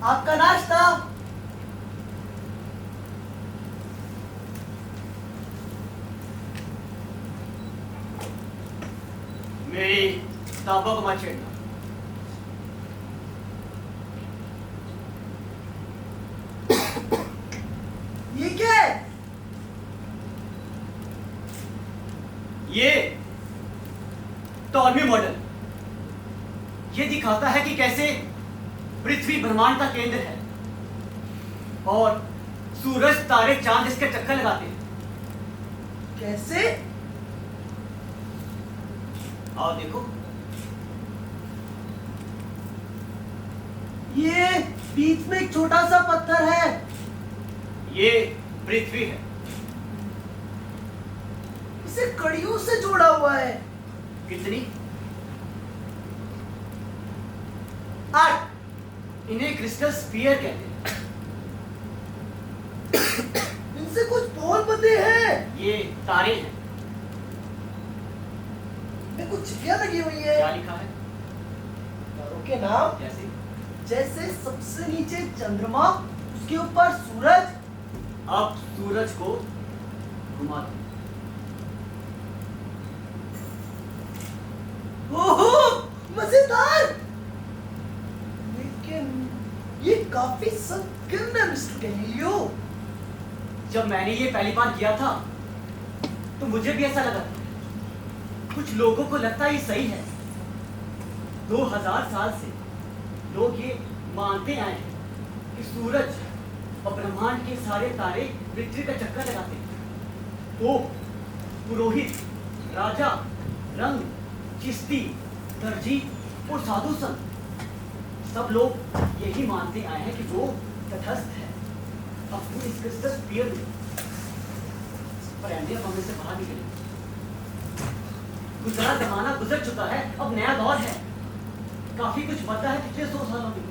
आपका नाश्ता। मेरी किताबों को मत छेड़ना। ये क्या है? ये टॉलमी मॉडल ये दिखाता है कि कैसे पृथ्वी ब्रह्मांड का केंद्र है और सूरज तारे चांद इसके चक्कर लगाते हैं। कैसे? आओ देखो। ये बीच में एक छोटा सा पत्थर है। ये पृथ्वी है। इसे कड़ियों से जोड़ा हुआ है। कितनी? 8। इन्हें क्रिस्टल स्फीयर कहते हैं। इनसे कुछ बोल पते हैं। ये तारे हैं। इनमें कुछ चिड़िया लगी हुई है। क्या लिखा है? तारों के नाम जैसे जैसे सबसे नीचे चंद्रमा, उसके ऊपर सूरज। अब सूरज को घुमा दो। ओहो, मजेदार। लेकिन ये काफी संकीर्ण है मिस्टर गैलीलियो। जब मैंने ये पहली बार किया था तो मुझे भी ऐसा लगा था। कुछ लोगों को लगता है ये सही है। 2000 साल से लोग ये मानते आए हैं कि सूरज और ब्रह्मांड के सारे तारे पृथ्वी का चक्कर लगाते हैं। तो पुरोहित, राजा, रंग, चिश्ती, दर्जी और साधु संत सब लोग यही मानते आए हैं कि वो तटस्थ है। अब इस क्रिस्टल स्फीयर में पर हमें से बाहर निकले। गुजरा जमाना गुजर चुका है, अब नया दौर है। काफी कुछ बदला है पिछले 100 सालों में।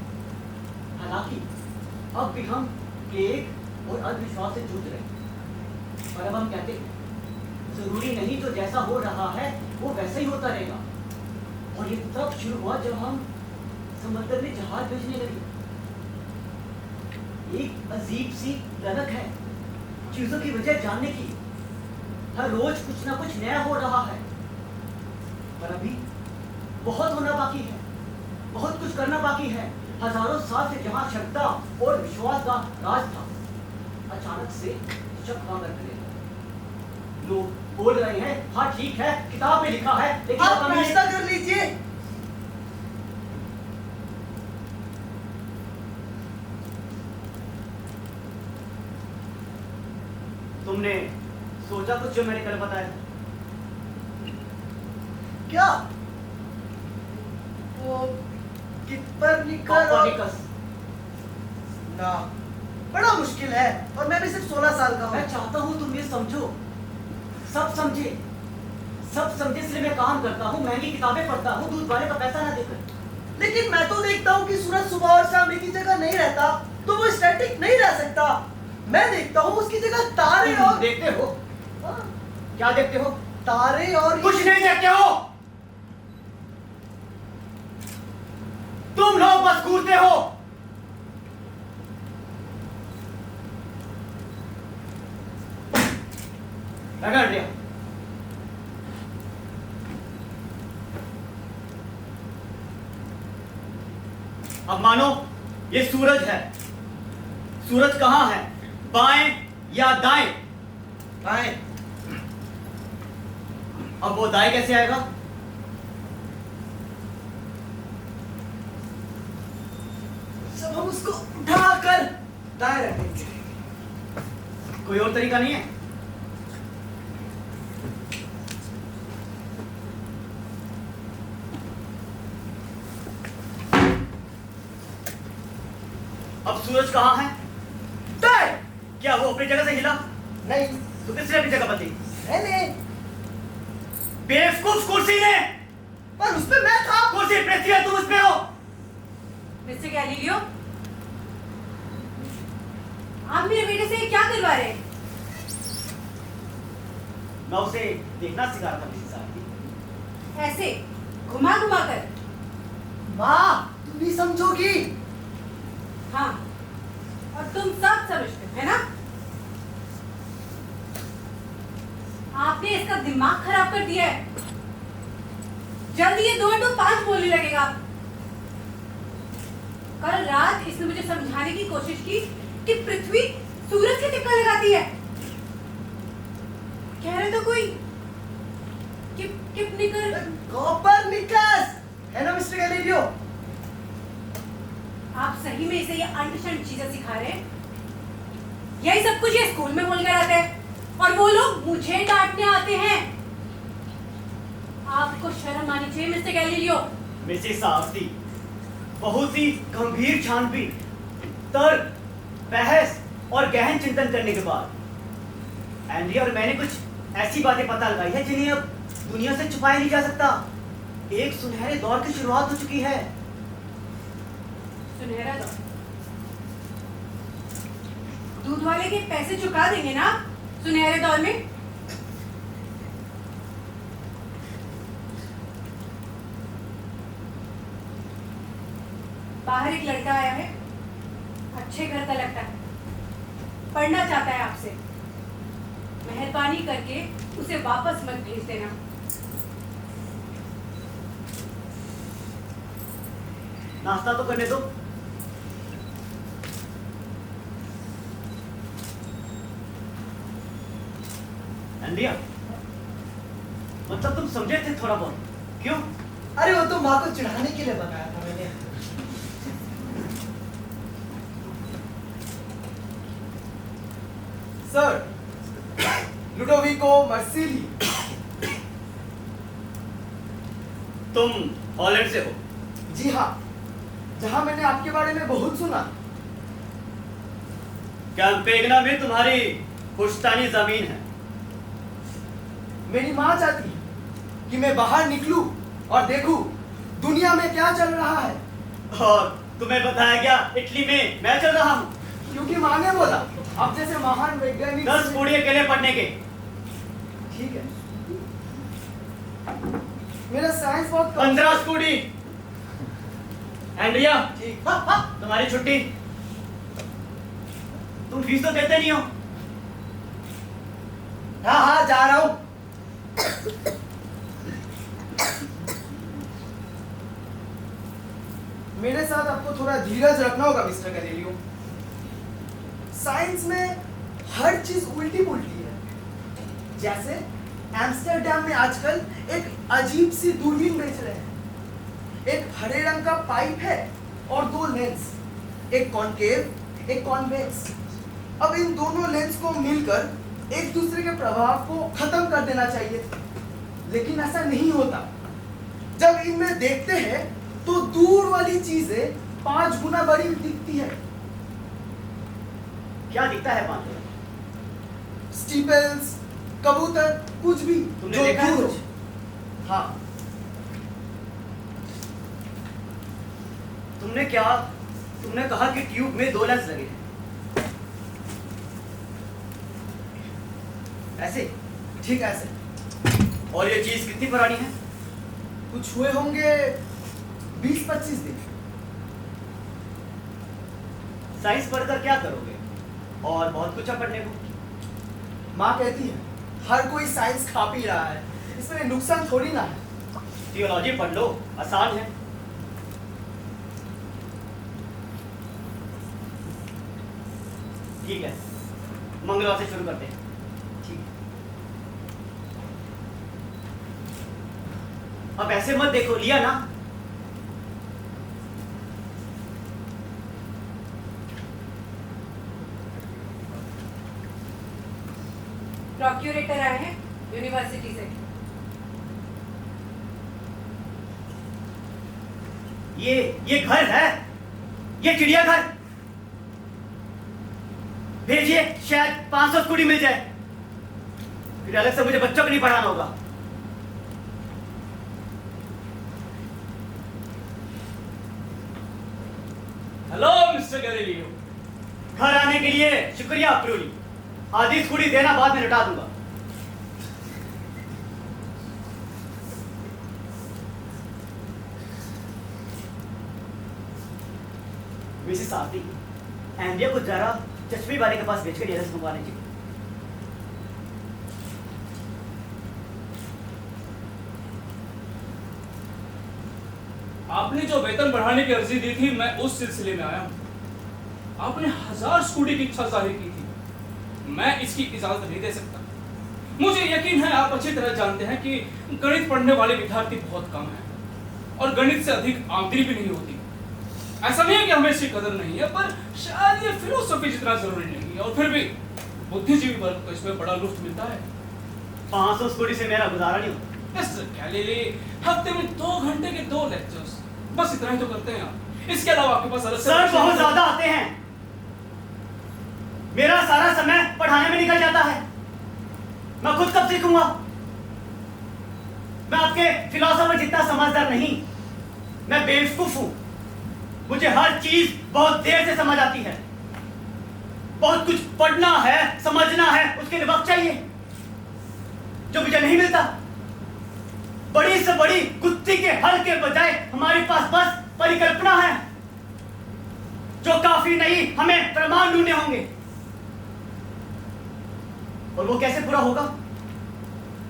हालांकि अब भी हम प्लेग और अंधविश्वास से जूझ रहे हैं। और अब हम कहते हैं जरूरी नहीं जो जैसा हो रहा है वो वैसा ही होता रहेगा। और ये तब शुरू हुआ जब हम समंदर में जहाज भेजने लगे। एक अजीब सी ललक है चीजों की वजह जानने की। हर रोज कुछ ना कुछ नया हो रहा है। पर अभी बहुत होना बाकी है, बहुत कुछ करना बाकी है। हजारों साल से जहां क्षमता और विश्वास का राज था, अचानक से शक कर गया। लोग बोल रहे हैं हाँ ठीक है, किताब में लिखा है, लेकिन आप नाश्ता कर लीजिए। तुमने सोचा कुछ जो मैंने कल बताया? क्या? वो कोपर्निकस। ना, बड़ा मुश्किल है और मैं भी सिर्फ 16 साल का हूँ। मैं चाहता हूँ तुम ये समझो, सब समझे, सब समझे। इसलिए मैं काम करता हूँ, महंगी किताबें पढ़ता हूँ, दूध वाले का पैसा ना देकर। लेकिन मैं तो देखता हूँ कि सूरज सुबह और शाम एक ही जगह नहीं रहता, तो वो स्टैटिक नहीं रह सकता। मैं देखता हूँ उसकी जगह तारे और देखते हो? हाँ, क्या देखते हो? तारे और कुछ नहीं देखते हो। तुम लोग बस घूरते हो। रगड़ दिया। अब मानो ये सूरज है। सूरज कहां है? बाएं या दाएं? बाएं। अब वो दाएं कैसे आएगा? जब हम उसको उठाकर दाएं रखेंगे। कोई और तरीका नहीं है? अब सूरज कहाँ है? दाएं। क्या वो अपनी जगह से हिला? नहीं। तो किसने अपनी जगह बदली? मैंने। बेवकूफ कुर्सी ने! पर उस पे मैं था। कुर्सी पे थी, तुम उस पे हो। मिस्टर गैलीलियो, आप मेरे बेटे से क्या करवा रहे हैं? मैं उसे देखना सिखा रहा था मेरी साथी। ऐसे घुमा घुमा कर? माँ, तुम भी समझोगी। हाँ, और तुम सब समझते हो, है ना? आपने इसका दिमाग खराब कर दिया है। जल्दी ये 2 into 5 बोलने लगेगा। कल रात इसने मुझे समझाने की कोशिश की कि पृथ्वी सूरज के चक्कर लगाती है। कह रहे तो कोई किपनिकर। कोपरनिकस है ना मिस्टर गैलीलियो? आप सही में इसे ये अंट-शंट चीजें सिखा रहे हैं? यही सब कुछ ये स्कूल में बोल कर आते हैं और वो लोग मुझे डांटने आते हैं। आपको शर्म आनी चाहिए मिस्टर गैलीलियो। मिसेस साफ्टी, बहुत ही गंभीर छानबीन, तर्क, बहस और गहन चिंतन करने के बाद एंड्री और मैंने कुछ ऐसी बातें पता लगाई है जिन्हें अब दुनिया से छुपाया नहीं जा सकता। एक सुनहरे दौर की शुरुआत हो चुकी है। सुनहरा दौर? दूध वाले के पैसे चुका देंगे ना सुनहरे दौर में? बाहर एक लड़का आया है, अच्छे घर का लगता है, पढ़ना चाहता है आपसे। मेहरबानी करके उसे वापस मत भेज देना। नाश्ता तो करने दो। एंड्रिया, मतलब तुम समझे थे थोड़ा बहुत? क्यों? अरे वो तो माँ को चिढ़ाने के लिए बनाया था मैंने। Sir, Ludovico Marsili. तुम हॉलैंड से हो? जी हाँ, जहाँ मैंने आपके बारे में बहुत सुना। कैंपेगना में तुम्हारी पुश्तैनी जमीन है। मेरी माँ चाहती है कि मैं बाहर निकलूं और देखूं दुनिया में क्या चल रहा है। और तुम्हें बताया गया इटली में मैं चल रहा हूँ? क्योंकि माँ ने बोला आप जैसे महान वैज्ञानिक 10 कोड़िए अकेले पढ़ने के। ठीक है, मेरा साइंस बहुत 15 स्कूटी। एंड्रिया, ठीक। हाँ हाँ। तुम्हारी छुट्टी। तुम फीस तो देते नहीं हो। हाँ हाँ, जा रहा हूँ। मेरे साथ आपको थोड़ा धीरज रखना होगा मिस्टर गैलीलियो। साइंस में हर चीज उल्टी पुल्टी है। जैसे एम्स्टर्डम में आजकल एक अजीब सी दूरबीन बेच रहे हैं। एक हरे रंग का पाइप है और 2 लेंस, एक कॉनकेव एक कॉन्वेक्स। अब इन दोनों लेंस को मिलकर एक दूसरे के प्रभाव को खत्म कर देना चाहिए, लेकिन ऐसा नहीं होता। जब इनमें देखते हैं तो दूर वाली चीजें 5 गुना बड़ी दिखती है। क्या दिखता है 5 गुना? स्टीपल्स, कबूतर, कुछ भी तुमने जो देखा है दूर कुछ? हो। हाँ, तुमने कहा कि ट्यूब में 2 लेंस लगे हैं। ऐसे? ठीक ऐसे। और ये चीज कितनी पुरानी है? कुछ हुए होंगे 20-25 दिन। साइंस पढ़कर क्या करोगे? और बहुत कुछ है पढ़ने को। माँ कहती है हर कोई साइंस खा पी रहा है, इसमें नुकसान थोड़ी ना है। थियोलॉजी पढ़ लो, आसान है। ठीक है, मंगलवार से शुरू करते हैं। ठीक। अब ऐसे मत देखो, लिया ना? प्रोक्यूरेटर आए हैं यूनिवर्सिटी से। ये घर है? ये चिड़ियाघर? भेजिए, शायद 500 स्कूटी मिल जाए। फिर अलग से मुझे बच्चों को नहीं पढ़ाना होगा। Hello mister Galileo. घर आने के लिए शुक्रिया अप्रोली। आधी स्कूटी देना, बाद में लौटा दूंगा। मिसेस आरती, एंडिया को जरा चश्मे वाले के पास भेजकर एड्रेस मंगवा लीजिए। आपने जो वेतन बढ़ाने की अर्जी दी थी, मैं उस सिलसिले में आया हूं। आपने 1000 स्कूटी की इच्छा जाहिर की थी। मैं इसकी इजाजत नहीं दे सकता। मुझे यकीन है आप अच्छी तरह जानते हैं कि गणित पढ़ने वाले विद्यार्थी बहुत कम हैं और गणित से अधिक आमदनी भी नहीं होती। ऐसा नहीं है कि हमें इसकी कदर नहीं है, पर शायद ये फिलोसफी जितना जरूरी नहीं है। और फिर भी बुद्धिजीवी वर्ग को इसमें बड़ा लुत्फ मिलता है। 500 स्कूटी से मेरा गुजारा नहीं होता। मिस्टर गैलीली, हफ्ते में 2 घंटे के 2 लेक्चर्स, बस इतना ही तो करते हैं आप। इसके अलावा आपके पास अलग से सर बहुत ज्यादा आते हैं। मेरा सारा समय पढ़ाने में निकल जाता है। मैं खुद कब सीखूंगा? मैं आपके फिलोसोफर जितना समझदार नहीं, मैं बेवकूफ हूं। मुझे हर चीज बहुत देर से समझ आती है। बहुत कुछ पढ़ना है, समझना है, उसके लिए वक्त चाहिए जो मुझे नहीं मिलता। बड़ी से बड़ी कुत्ती के हल के बजाय हमारे पास बस परिकल्पना है, जो काफी नहीं, हमें प्रमाण ढूंढने होंगे। और वो कैसे पूरा होगा?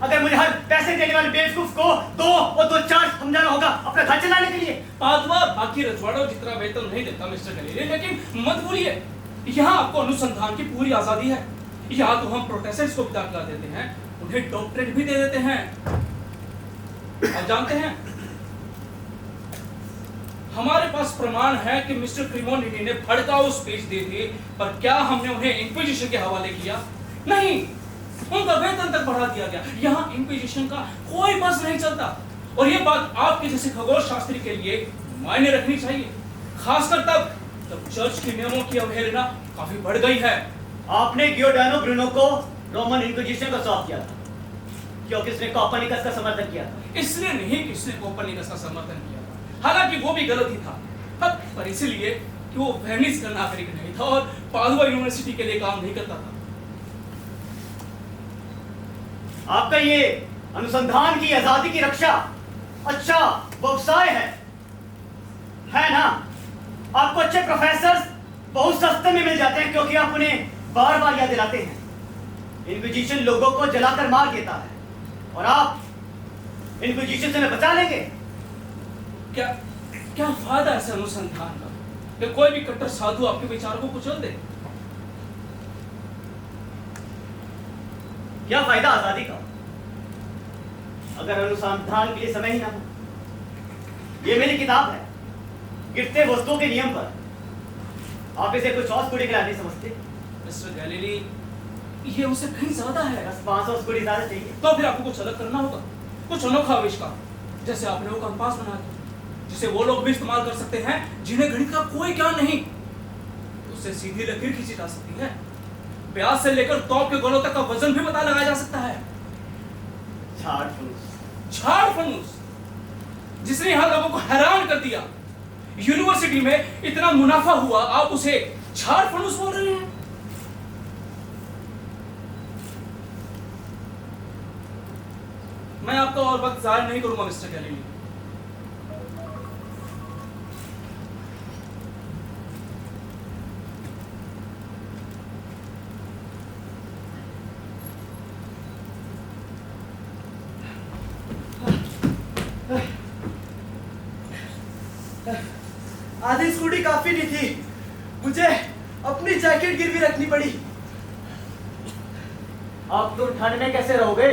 अगर मुझे हर पैसे देने वाले बेवकूफ को 2 और 2 चार्ज समझाना होगा अपना घर चलाने के लिए। पादवा बाकी रजवाड़ों जितना वेतन नहीं देता मिस्टर गैलीली, लेकिन मत भूलिए यहाँ आपको अनुसंधान की पूरी आजादी है। यहाँ तो हम प्रोटेस्टेंट्स को भी दाखिला देते हैं, उन्हें डॉक्टरेट भी दे देते हैं। आप जानते हैं हमारे पास प्रमाण है कि मिस्टर क्रीमोनिटी ने भड़काऊ स्पीच दी थी, पर क्या हमने उन्हें इंक्विजिशन के हवाले किया? नहीं, उनका वेतन तक बढ़ा दिया गया। यहाँ इंक्विजिशन का कोई बस नहीं चलता। और ये बात आपके जैसे खगोल शास्त्री के लिए मायने रखनी चाहिए, खासकर तब जब चर्च के नियमों की अवहेलना काफी बढ़ गई है। आपने गियोडानो ब्रूनो को रोमन इंक्विजिशन का सौंप किया था क्योंकि उसने कोपरनिकस का समर्थन किया था। इसलिए नहीं कि उसने कोपरनिकस का समर्थन किया था, हालांकि वो भी गलत ही था, पर इसलिए कि वो वेनिस का नागरिक नहीं था और पादुआ यूनिवर्सिटी के लिए काम नहीं करता था। आपका ये अनुसंधान की आजादी की रक्षा अच्छा व्यवसाय है ना? आपको अच्छे प्रोफेसर बहुत सस्ते में मिल जाते हैं क्योंकि आप उन्हें बार बार याद दिलाते हैं। इंक्विजिशन लोगों को जलाकर मार देता है और आप इंक्विजिशन से हमें बचा लेंगे। क्या फायदा ऐसे अनुसंधान का कि कोई भी कट्टर साधु आपके विचारों को कुचल दे? क्या फायदा आजादी का अगर अनुसंधान के लिए समय ही ना हो? ये मेरी किताब है गिरते वस्तुओं के नियम पर। आप इसे कुछ और स्कूटी के लिए नहीं समझते? मिस्टर गैलीली, ये उससे कहीं ज्यादा है। बस 500 स्कूटी ज्यादा चाहिए। तो फिर आपको कुछ अलग करना होगा, कुछ अनोखा आविष्कार, जैसे आपने वो कंपास बनाया था, जिसे वो लोग भी इस्तेमाल कर सकते हैं जिन्हें गणित का कोई ज्ञान नहीं। उससे सीधी लकीर खींची जा सकती है, ब्याज से लेकर तौप के गोलों तक का वजन भी पता लगाया जा सकता है। झाड़ फूस जिसने यहां लोगों को हैरान कर दिया। यूनिवर्सिटी में इतना मुनाफा हुआ, आप उसे झाड़ फूस बोल रहे हैं? मैं आपका और वक्त जाया नहीं करूंगा मिस्टर गैलीली। आधी स्कूटी काफी नहीं थी, मुझे अपनी जैकेट गिरवी रखनी पड़ी। आप तुम ठंड में कैसे रहोगे?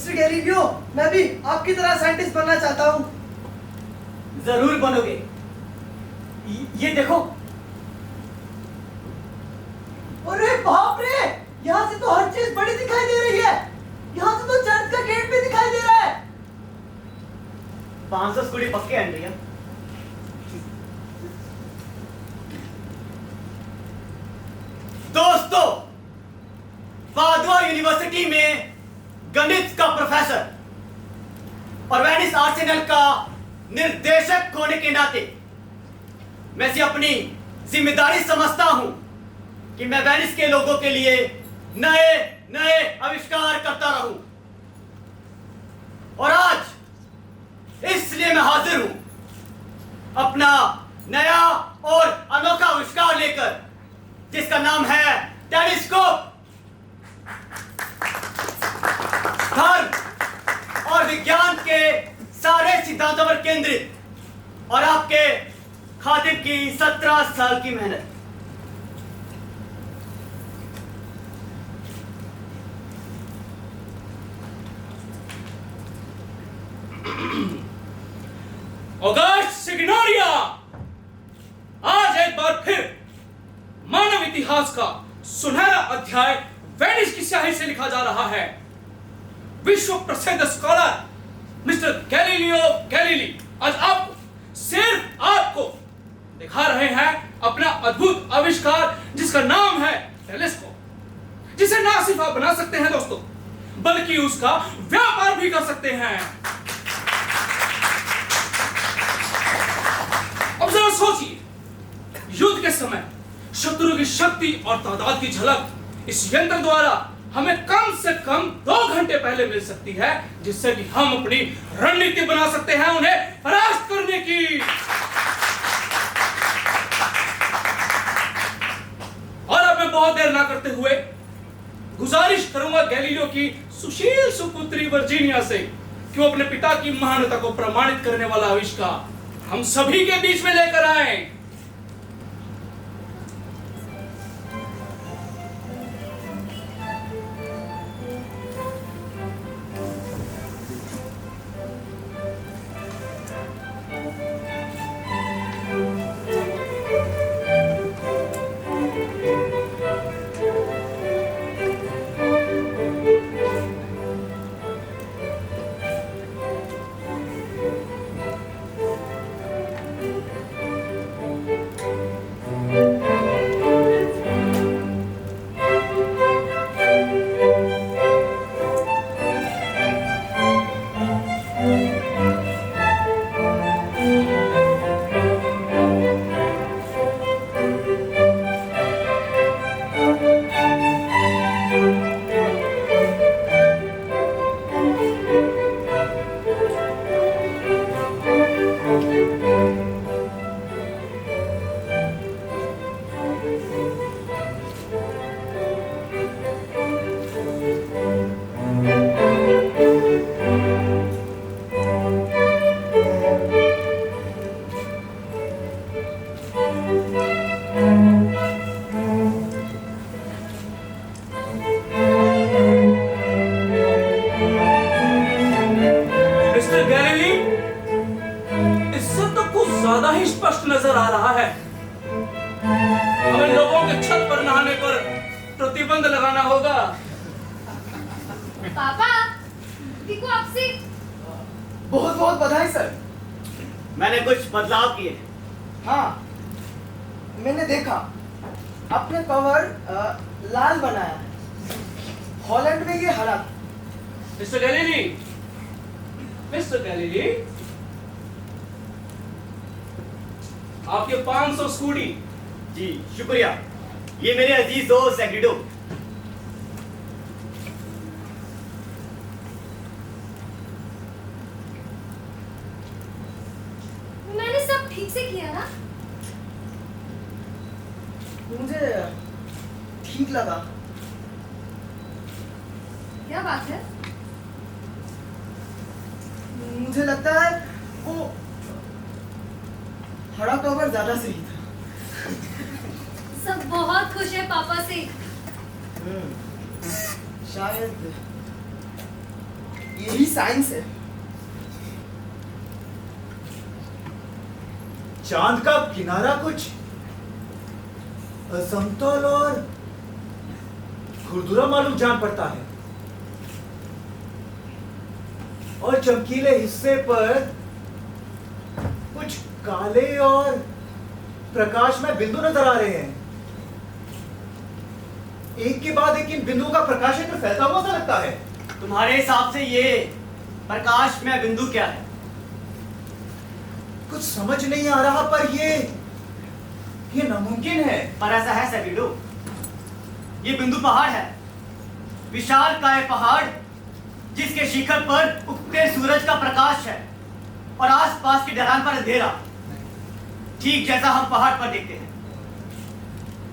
मिस्टर गैलीलियो, मैं भी आपकी तरह साइंटिस्ट बनना चाहता हूँ। जरूर बनोगे। ये देखो। अरे बाप रे, यहाँ से तो हर चीज बड़ी दिखाई दे रही है। यहाँ से तो चर्च का गेट भी दिखाई दे रहा है। 500 स्कूटी पक्के एंड्रिया। दोस्तों, पादुआ यूनिवर्सिटी में गणित का प्रोफेसर और वेनिस आर्सेनल का निर्देशक होने के नाते मैं इसे अपनी जिम्मेदारी समझता हूं कि मैं वेनिस के लोगों के लिए नए नए आविष्कार करता रहूं। और आज इसलिए मैं हाजिर हूं अपना नया और अनोखा आविष्कार लेकर, जिसका नाम है टेलीस्कोप। धर्म और विज्ञान के सारे सिद्धांतों पर केंद्रित और आपके खातिब की 17 साल की मेहनत। ऑगस्ट सिग्नोरिया, आज एक बार फिर मानव इतिहास का सुनहरा अध्याय वेनिस की स्याही से लिखा जा रहा है। विश्व प्रसिद्ध स्कॉलर मिस्टर गैलीलियो गैलीली आज आपको, सिर्फ आपको दिखा रहे हैं अपना अद्भुत आविष्कार, जिसका नाम है टेलीस्कोप, जिसे ना सिर्फ आप बना सकते हैं दोस्तों, बल्कि उसका व्यापार भी कर सकते हैं। अब जरा सोचिए, युद्ध के समय शत्रु की शक्ति और तादाद की झलक इस यंत्र द्वारा हमें कम से कम 2 घंटे पहले मिल सकती है, जिससे कि हम अपनी रणनीति बना सकते हैं उन्हें परास्त करने की। और अब मैं बहुत देर ना करते हुए गुजारिश करूंगा गैलीलियो की सुशील सुपुत्री वर्जीनिया से कि वो अपने पिता की महानता को प्रमाणित करने वाला आविष्कार हम सभी के बीच में लेकर आए। नजर आ रहा है। हमें लोगों के छत पर नहाने पर प्रतिबंध लगाना होगा। पापा, देखो आपसे बहुत बहुत बधाई सर। मैंने कुछ बदलाव किए। हाँ, मैंने देखा आपने कवर लाल बनाया है, हॉलैंड में ये हरा। मिस्टर गैलीली, मिस्टर गैलीली, आपके 500 स्कूटी। जी शुक्रिया, ये मेरे अजीज दोस्त सेक्रेटो। मैंने सब ठीक से किया ना? मुझे ठीक लगा। क्या बात है? मुझे लगता है वो हरा कवर ज्यादा सही था। सब बहुत खुश है पापा से। शायद यही साइंस है। चांद का किनारा कुछ असमतल और खुरदुरा मालूम जान पड़ता है, और चमकीले हिस्से पर कुछ काले और प्रकाश में बिंदु नजर आ रहे हैं। एक के बाद एक इन बिंदुओं का प्रकाश फैलता हुआ सा लगता है। तुम्हारे हिसाब से ये प्रकाश में बिंदु क्या है? कुछ समझ नहीं आ रहा, पर ये नामुमकिन है। पर ऐसा है सैगिडो, ये बिंदु पहाड़ है, विशालकाय पहाड़ जिसके शिखर पर उगते सूरज का प्रकाश है और आसपास की ढलान पर अंधेरा, ठीक जैसा हम पहाड़ पर देखते हैं।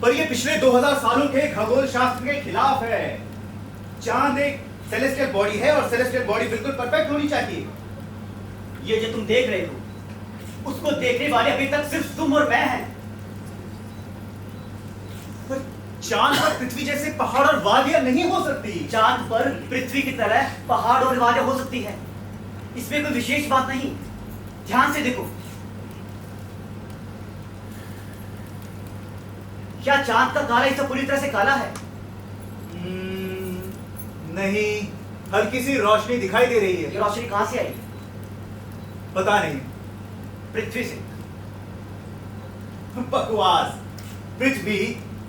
पर ये पिछले 2000 सालों के खगोल शास्त्र के खिलाफ है। चांद एक सेलेस्टियल बॉडी है और सेलेस्टियल बॉडी बिल्कुल परफेक्ट होनी चाहिए। ये जो तुम देख रहे हो, उसको देखने वाले अभी तक सिर्फ तुम और मैं हैं। पर चांद पर पृथ्वी जैसे पहाड़ और वादियां नहीं हो सकती। चांद पर पृथ्वी की तरह पहाड़ और वादियां हो सकती है, इसमें कोई विशेष बात नहीं। ध्यान से देखो, क्या चांद का काला हिस्सा पूरी तरह से काला है? नहीं, हल्की सी रोशनी दिखाई दे रही है। ये रोशनी कहां से आई? पता नहीं। पृथ्वी से। बकवास। पृथ्वी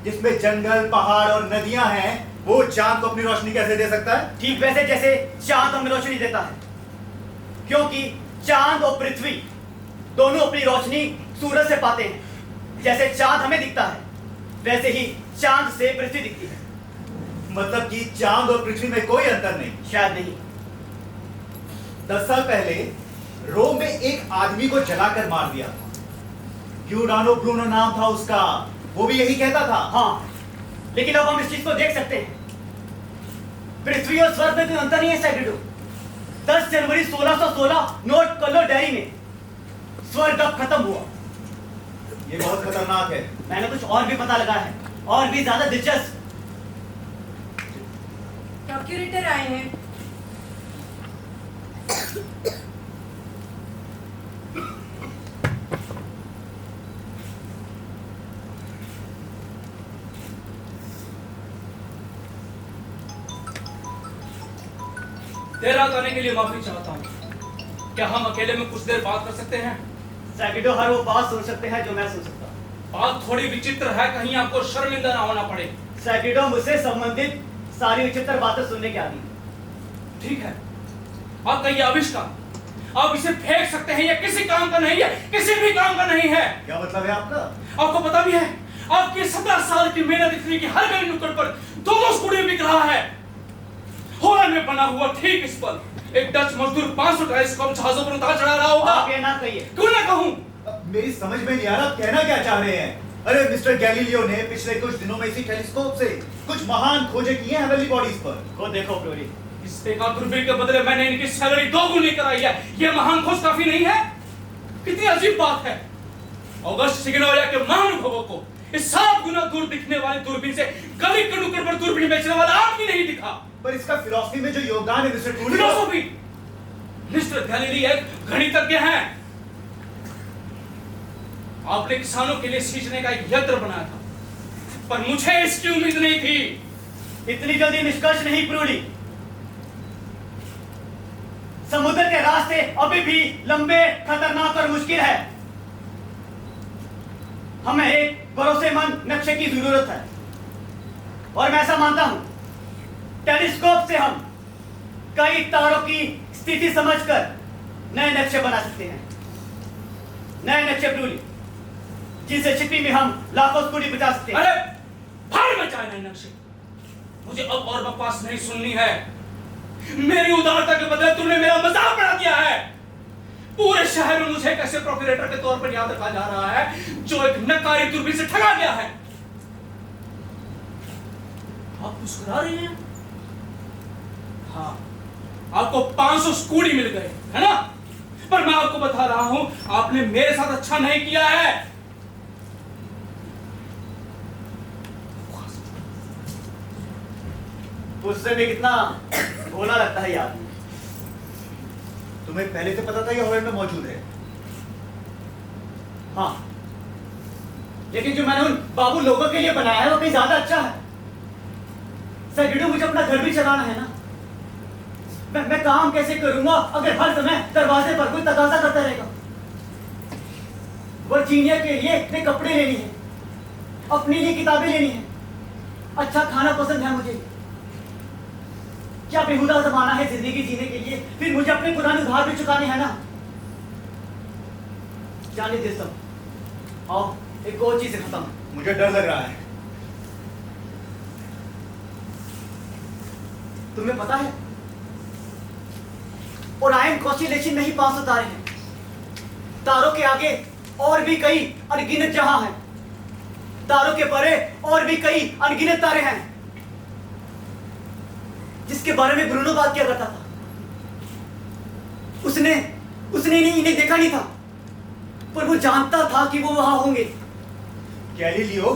जिसमें जंगल, पहाड़ और नदियां हैं, वो चांद को अपनी रोशनी कैसे दे सकता है? ठीक वैसे जैसे चांद हमें रोशनी देता है, क्योंकि चांद और पृथ्वी दोनों अपनी रोशनी सूरज से पाते हैं। जैसे चांद हमें दिखता है, वैसे ही चांद से पृथ्वी दिखती है। मतलब कि चांद और पृथ्वी में कोई अंतर नहीं? शायद नहीं। 10 साल पहले रोम में एक आदमी को जलाकर मार दिया था। गियोर्डानो ब्रूनो नाम था उसका। वो भी यही कहता था। हाँ, लेकिन अब हम इस चीज को देख सकते हैं। पृथ्वी और स्वर्ग में कोई अंतर नहीं है सैगिडो। 10 जनवरी 1616 नोट कर लो डायरी में, स्वर्ग अब खत्म हुआ। ये बहुत खतरनाक है। मैंने कुछ और भी पता लगा है, और भी ज्यादा दिलचस्प। प्रोक्यूरेटर आए हैं। देर रात आने के लिए माफी चाहता हूँ। क्या हम अकेले में कुछ देर बात कर सकते हैं? सैगिडो हर वो बात सुन सकते हैं जो मैं सुन सकता हूँ। बात थोड़ी विचित्र है, कहीं आपको शर्मिंदा ना होना पड़े। सैगिडो मुझसे संबंधित सारी विचित्र बातें सुनने के आदी। ठीक है, आपका ये आविष्कार आप इसे फेंक सकते हैं, या किसी काम का नहीं है, किसी भी काम का नहीं है। क्या मतलब है आपका? आपको पता भी है, आपकी 17 साल की मेहनत इतनी कि हर गली नुक्कड़ पर 2-2 स्कूटी बिक रहा है। होलैंड में बना हुआ ठीक इस पर एक डच मजदूर 500 टेलीस्कोप जहाजों पर उतार चढ़ा रहा होगा। आगे ना कहिए। क्यों ना कहूं? मेरी समझ में नहीं आ रहा, कहना क्या चाह रहे हैं? अरे मिस्टर गैलीलियो ने पिछले कुछ दिनों में इसी टेलीस्कोप से कुछ महान खोजें की हैं हेवनली बॉडीज पर। खुद देखो प्योरी, इस बेकार दूरबीन के बदले मैंने इनकी सैलरी 2 गुनी कराई है। ये महान खोज काफी नहीं है? कितनी अजीब बात है। ऑगस्ट सिग्नोरिया के महानुभवों को इस 7 गुना दूर दिखने वाली दूरबीन से गली के नुक्कड़ पर दूरबीन बेचने वाला आदमी नहीं दिखा। पर इसका फिलॉसफी में जो योगदान है मिस्टर टूली, फिलॉसफी, मिस्टर गैलीली एक गणितज्ञ हैं। आपने किसानों के लिए सींचने का एक यंत्र बनाया था, पर मुझे इसकी उम्मीद नहीं थी। इतनी जल्दी निष्कर्ष नहीं प्रोली। समुद्र के रास्ते अभी भी लंबे, खतरनाक और मुश्किल है। हमें एक भरोसेमंद नक्शे की जरूरत है, और मैं ऐसा मानता हूं टेलीस्कोप से हम कई तारों की स्थिति समझकर नए नक्शे बना सकते हैं। नए नक्शे प्रूली, जिनसे छिपी में हम लाखों स्कूटी बचा सकते हैं। अरे भाड़ में जाए नए नक्शे। मुझे अब और बकवास नहीं सुननी है। मेरी उदारता के बदले तुमने मेरा मजाक बना दिया है। पूरे शहर में मुझे कैसे प्रोक्यूरेटर के तौर पर याद रखा जा रहा है, जो एक नकारी दूरबीन से ठगा गया है। आप मुस्कुरा रहे हैं? हाँ, आपको 500 स्कूटी मिल गए, है ना? पर मैं आपको बता रहा हूं, आपने मेरे साथ अच्छा नहीं किया है। उससे भी कितना भोला लगता है यार। तुम्हें पहले से पता था ये हॉलैंड में मौजूद है? हाँ, लेकिन जो मैंने उन बाबू लोगों के लिए बनाया है वो कहीं ज्यादा अच्छा है। सैगिडो, मुझे अपना घर भी चलाना है ना। मैं काम कैसे करूंगा अगर हर समय दरवाजे पर कोई तकाजा करता रहेगा? वर्जीनिया के लिए नए कपड़े लेनी है, अपने लिए किताबें लेनी है, अच्छा खाना पसंद है मुझे। क्या बेहुदा जमाना है जिंदगी जीने के लिए, फिर मुझे अपने पुराने उधार भी चुकाने हैं ना। जाने दे सब, आओ एक और चीज से खत्म। मुझे डर लग रहा है। तुम्हें पता है ओरायन कॉन्स्टेलेशन में ही 500 तारे हैं। तारों के आगे और भी कई अनगिनत जहां हैं। तारों के परे और भी कई अनगिनत तारे हैं जिसके बारे में ब्रूनो बात किया करता था। उसने इन्हें देखा नहीं था, पर वो जानता था कि वो वहां होंगे। गैलीलियो,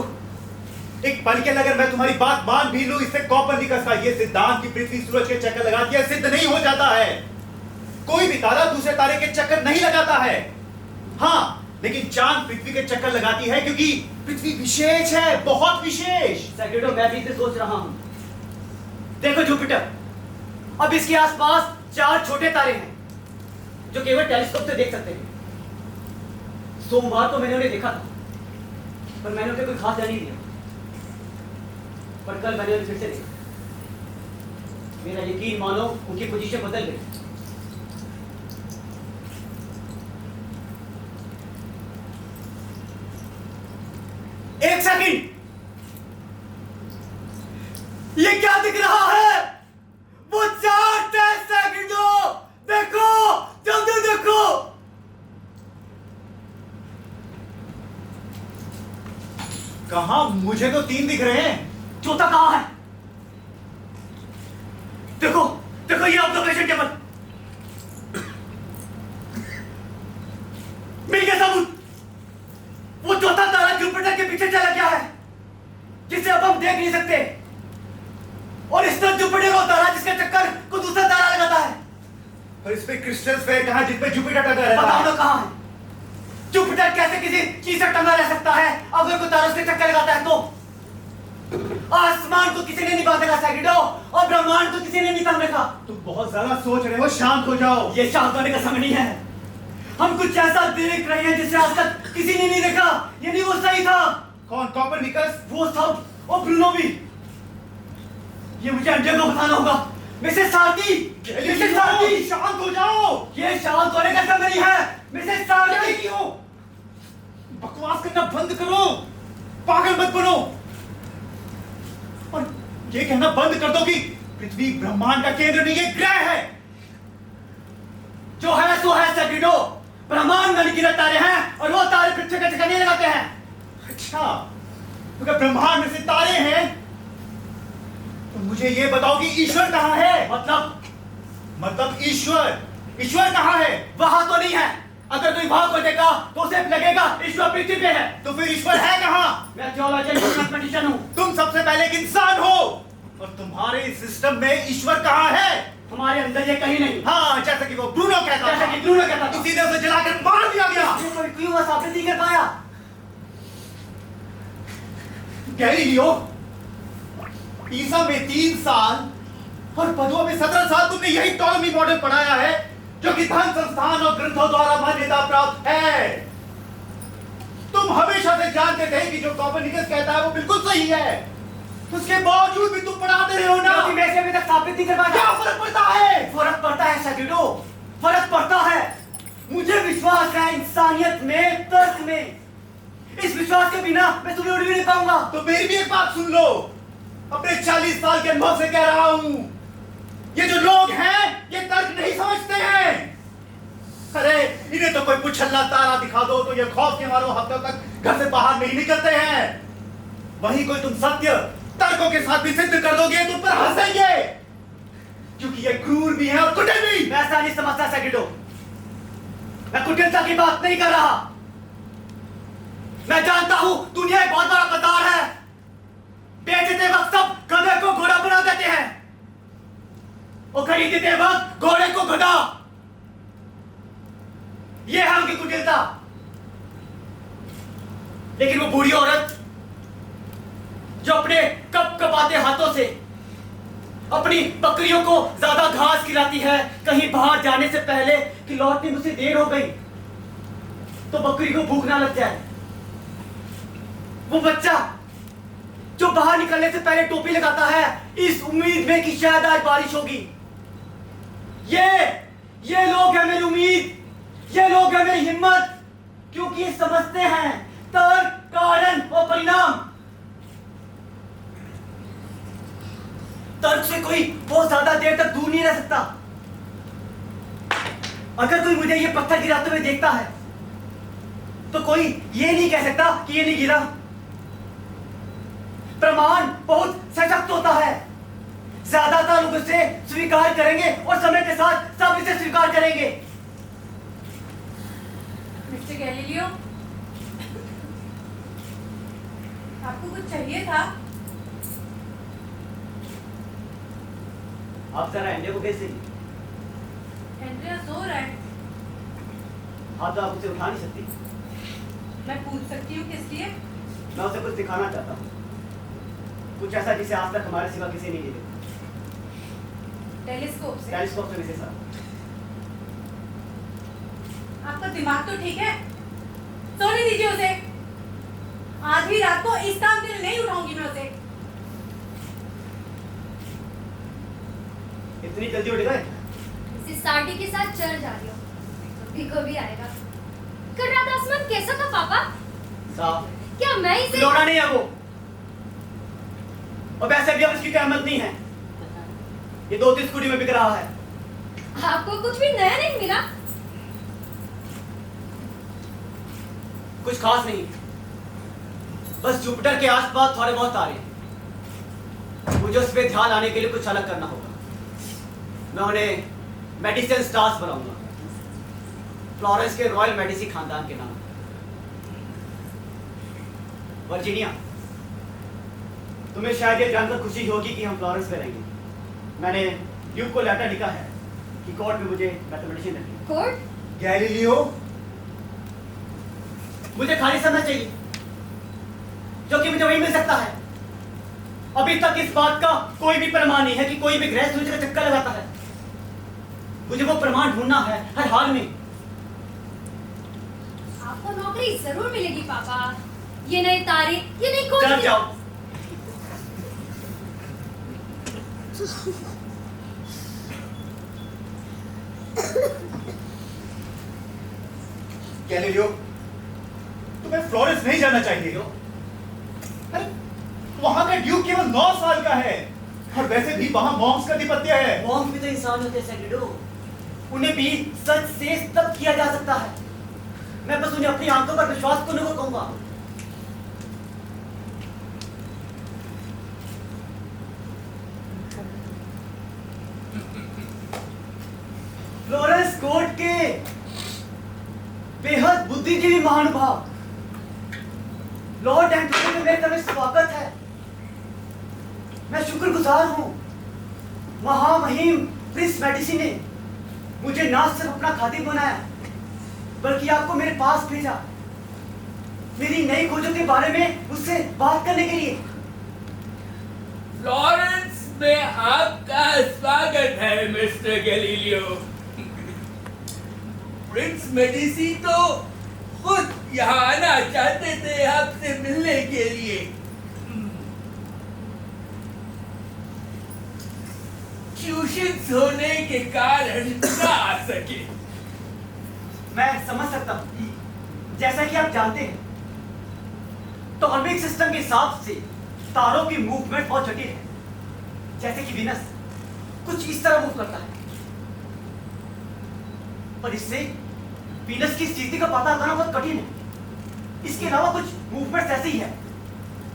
एक पल के लिए अगर मैं तुम्हारी बात मान भी लूं, इससे कॉपरनिकस का ये सिद्धांत कि पृथ्वी सूरज के चक्कर लगाती है सिद्ध नहीं हो जाता है। कोई भी तारा दूसरे तारे के चक्कर नहीं लगाता है। हाँ, लेकिन चांद पृथ्वी के चक्कर लगाती है क्योंकि पृथ्वी विशेष है, बहुत विशेष। सैगिडो, मैं भी इसे सोच रहा हूं। देखो जुपिटर, अब इसके आसपास 4 छोटे तारे हैं जो केवल टेलीस्कोप से देख सकते हैं। सोमवार को मैंने उन्हें देखा था, पर मैंने उन्हें कोई खास ध्यान नहीं दिया। पर कल मैंने उन्हें फिर से देखा। मेरा यकीन मानो उनकी पोजीशन बदल गई। एक सेकंड, ये क्या दिख रहा है? वो 4 टेस्ट सेकंडों, देखो, जल्दी देखो। कहां? मुझे तो 3 दिख रहे हैं। चौथा कहां है? देखो देखो, ये ऑब्जर्वेशन टेबल। मिल गया सबूत। वो चौथा तारा जुपिटर के पीछे चला गया है, जिसे अब हम देख नहीं सकते। और इस तरह जुपिटर वो तारा जिसके चक्कर को दूसरा तारा लगाता है। और इस पे क्रिस्टल स्फेयर कहां जिस पे जुपिटर टंगा रहता बताओ है? तो कहां है? जुपिटर कैसे किसी चीज से टंगा रह सकता है अगर कोई तारा उसके चक्कर लगाता है तो? आसमान को किसी ने नहीं बांधेगा सैगिडो, और ब्रह्मांड को किसी ने नहीं थाम रखा। तुम बहुत ज्यादा सोच रहे हो, शांत हो जाओ। ये शांत होने का समय नहीं है। हम कुछ ऐसा देख रहे हैं जिसे आज तक किसी ने नहीं देखा। ये नहीं, वो सही था। कौन? कॉपरनिकस? वो सब, और ब्रूनो भी। ये मुझे अंडे को बताना होगा। मिसेस सारथी, मिसेस सारथी, शांत हो जाओ। ये शांत होने का समय नहीं है। मिसेस सारथी, क्यों? बकवास करना बंद करो, पागल मत बनो, और ये कहना बंद कर दो कि पृथ्वी ब्रह्मांड का केंद्र नहीं, ये ग्रह है। जो है सो है सैगिडो। ब्रह्मांड में अनगिनत तारे हैं और वो तारे पृथ्वी के चक्कर नहीं लगाते हैं। अच्छा, तो अगर ब्रह्मांड में से तारे हैं तो मुझे ये बताओ कि ईश्वर कहां है? मतलब ईश्वर कहां है? वहां तो नहीं है। अगर कोई वहां को देखा तो उसे लगेगा ईश्वर पृथ्वी पे है। तो फिर ईश्वर है कहां? मैं थियोलॉजियन मैथमेटिशियन हूं। तुम सबसे पहले एक इंसान हो, और तुम्हारे सिस्टम में ईश्वर कहां है? हमारे अंदर ये कहीं नहीं। हाँ, जैसा कि वो ब्रूनो कहता जैसा कि ब्रूनो कहता था। इसीलिए उसे जलाकर मार दिया गया। ये कोई क्यों वह साबित नहीं कर पाया? गैलीलियो, ईसा में 3 साल और पदुआ में 17 साल तुमने यही टॉलमी मॉडल पढ़ाया है जो कि धन संस्थान और ग्रंथों द्वारा मान्यता प्राप्त है। तुम हमेशा से जानते थे कि जो कॉपरनिकस कहता है वो बिल्कुल सही है, उसके बावजूद भी तुम पढ़ाते रहे हो ना। क्योंकि मैं इसे अभी तक साबित नहीं कर पाया। क्या फर्क पड़ता है? फर्क पड़ता है सैगिडो, फर्क पड़ता है। मुझे विश्वास है इंसानियत में, तर्क में। इस विश्वास के बिना मैं तुम्हें उड़ भी नहीं पाऊंगा। तो मेरी भी एक बात सुन लो, अपने 40 साल के अनुभव से कह रहा हूं, ये जो लोग हैं ये तर्क नहीं समझते हैं। अरे इन्हें तो कोई पुछल्ला तारा दिखा दो तो ये खौफ के मारो हफ्तों तक घर से बाहर नहीं निकलते हैं। वहीं कोई तुम सत्य तर्कों के साथ भी सिद्ध कर दोगे तुम पर हंसेंगे, क्योंकि ये क्रूर भी है और कुटिल भी। मैं ऐसा नहीं समझता सैगिडो, मैं कुटिलता की बात नहीं कर रहा। मैं जानता हूं दुनिया एक बहुत बड़ा बाजार है। बेचते वक्त सब गधे को घोड़ा बना देते हैं और खरीदते वक्त घोड़े को गधा। लगता, लेकिन वो बूढ़ी औरत जो अपने कप कपाते हाथों से अपनी बकरियों को ज्यादा घास खिलाती है, कहीं बाहर जाने से पहले कि लौटने में उसे देर हो गई तो बकरी को भूख ना लग जाए, वो बच्चा जो बाहर निकलने से पहले टोपी लगाता है इस उम्मीद में कि शायद आज बारिश होगी, ये लोग हैं मेरी उम्मीद, ये लोग हैं मेरी हिम्मत, क्योंकि ये समझते हैं तर्क, कारण और परिणाम। तर्क से कोई बहुत ज्यादा देर तक दूर नहीं रह सकता। अगर कोई मुझे ये पत्थर गिराते हुए देखता है तो कोई ये नहीं कह सकता कि ये नहीं गिरा। प्रमाण बहुत सशक्त होता है, ज्यादातर लोग इसे स्वीकार करेंगे और समय के साथ सब इसे स्वीकार करेंगे। मिस्टर गैलीलियो, आपको कुछ चाहिए था? आप जरा एंडे को कैसे? एंड्रिया सो रहा है। हाँ तो आप उसे उठा नहीं सकती। मैं पूछ सकती हूँ किस लिए? मैं उसे कुछ दिखाना चाहता हूँ, कुछ ऐसा जिसे आज तक हमारे सिवा किसी ने नहीं देखा। टेलीस्कोप से? टेलीस्कोप से विशेष। आपका दिमाग तो ठीक है? सोने दीजिए उसे। आधी रात को इस काम के लिए नहीं उठाऊंगी मैं उसे। इतनी जल्दी उठ गए? इसी साड़ी के साथ चल जा रही हो, कभी कभी आएगा। कल रात आसमान कैसा था पापा? साफ। क्या मैं इसे? खिलौना नहीं है वो, और वैसे भी अब इसकी कीमत नहीं है। ये 2-3 स्कूटी में बिक रहा है। आपको कुछ भी नया नहीं मिला? कुछ खास नहीं, बस जुपिटर के आसपास थोड़े बहुत तारे। मुझे उस पर ध्यान आने के लिए कुछ अलग करना होगा। मैं उन्हें मेडिसिन स्टार्स बनाऊंगा, फ्लोरेंस के रॉयल मेडिसी खानदान के नाम। वर्जीनिया, तुम्हें शायद ये जानकर खुशी होगी कि हम फ्लोरेंस में रहेंगे। मैंने ड्यूक को लेटर लिखा है कि कोर्ट में मुझे मैथमेटिशियन रखें। कोर्ट? गैलीलियो, मुझे खाली समय चाहिए जो कि मुझे वही मिल सकता है। अभी तक इस बात का कोई भी प्रमाण नहीं है कि कोई भी ग्रह सूर्य का चक्कर लगाता है। मुझे वो प्रमाण ढूंढना है हर हाल में। आपको नौकरी जरूर मिलेगी पापा। ये नए तारे, ये नई खोज। चल जाओ। गैलीलियो, तुम्हें फ्लोरेंस नहीं जाना चाहिए। अरे वहां का ड्यूक केवल 9 साल का है, और वैसे भी वहां मॉन्क्स का अधिपत्य है। मॉन्क भी तो इंसान होते हैं सेक्रेटो, उन्हें भी सच से तब किया जा सकता है। मैं बस उन्हें अपनी आंखों पर विश्वास करने को कहूंगा। फ्लोरेंस कोर्ट के बेहद बुद्धिजीवी महानुभाव लॉर्ड एंटोनी में मेरे तरफ स्वागत है। मैं शुक्रगुजार हूं महामहिम प्रिंस मेडिसी ने मुझे ना सिर्फ अपना खातिन बनाया बल्कि आपको मेरे पास भेजा मेरी नई खोजों के बारे में उससे बात करने के लिए। फ्लोरेंस में आपका स्वागत है मिस्टर गैलीलियो। प्रिंस मेडिसी तो खुद यहाँ आना चाहते थे आपसे मिलने के लिए। ट्यूशन्स होने के कारण ना आ सके। मैं समझ सकता हूं, जैसा कि आप जानते हैं टॉर्मिक सिस्टम के हिसाब से तारों की मूवमेंट बहुत जटिल है। जैसे कि वीनस कुछ इस तरह मूव करता है, पर इससे वीनस की स्थिति का पता लगाना बहुत कठिन है। इसके अलावा कुछ मूवमेंट्स ऐसी है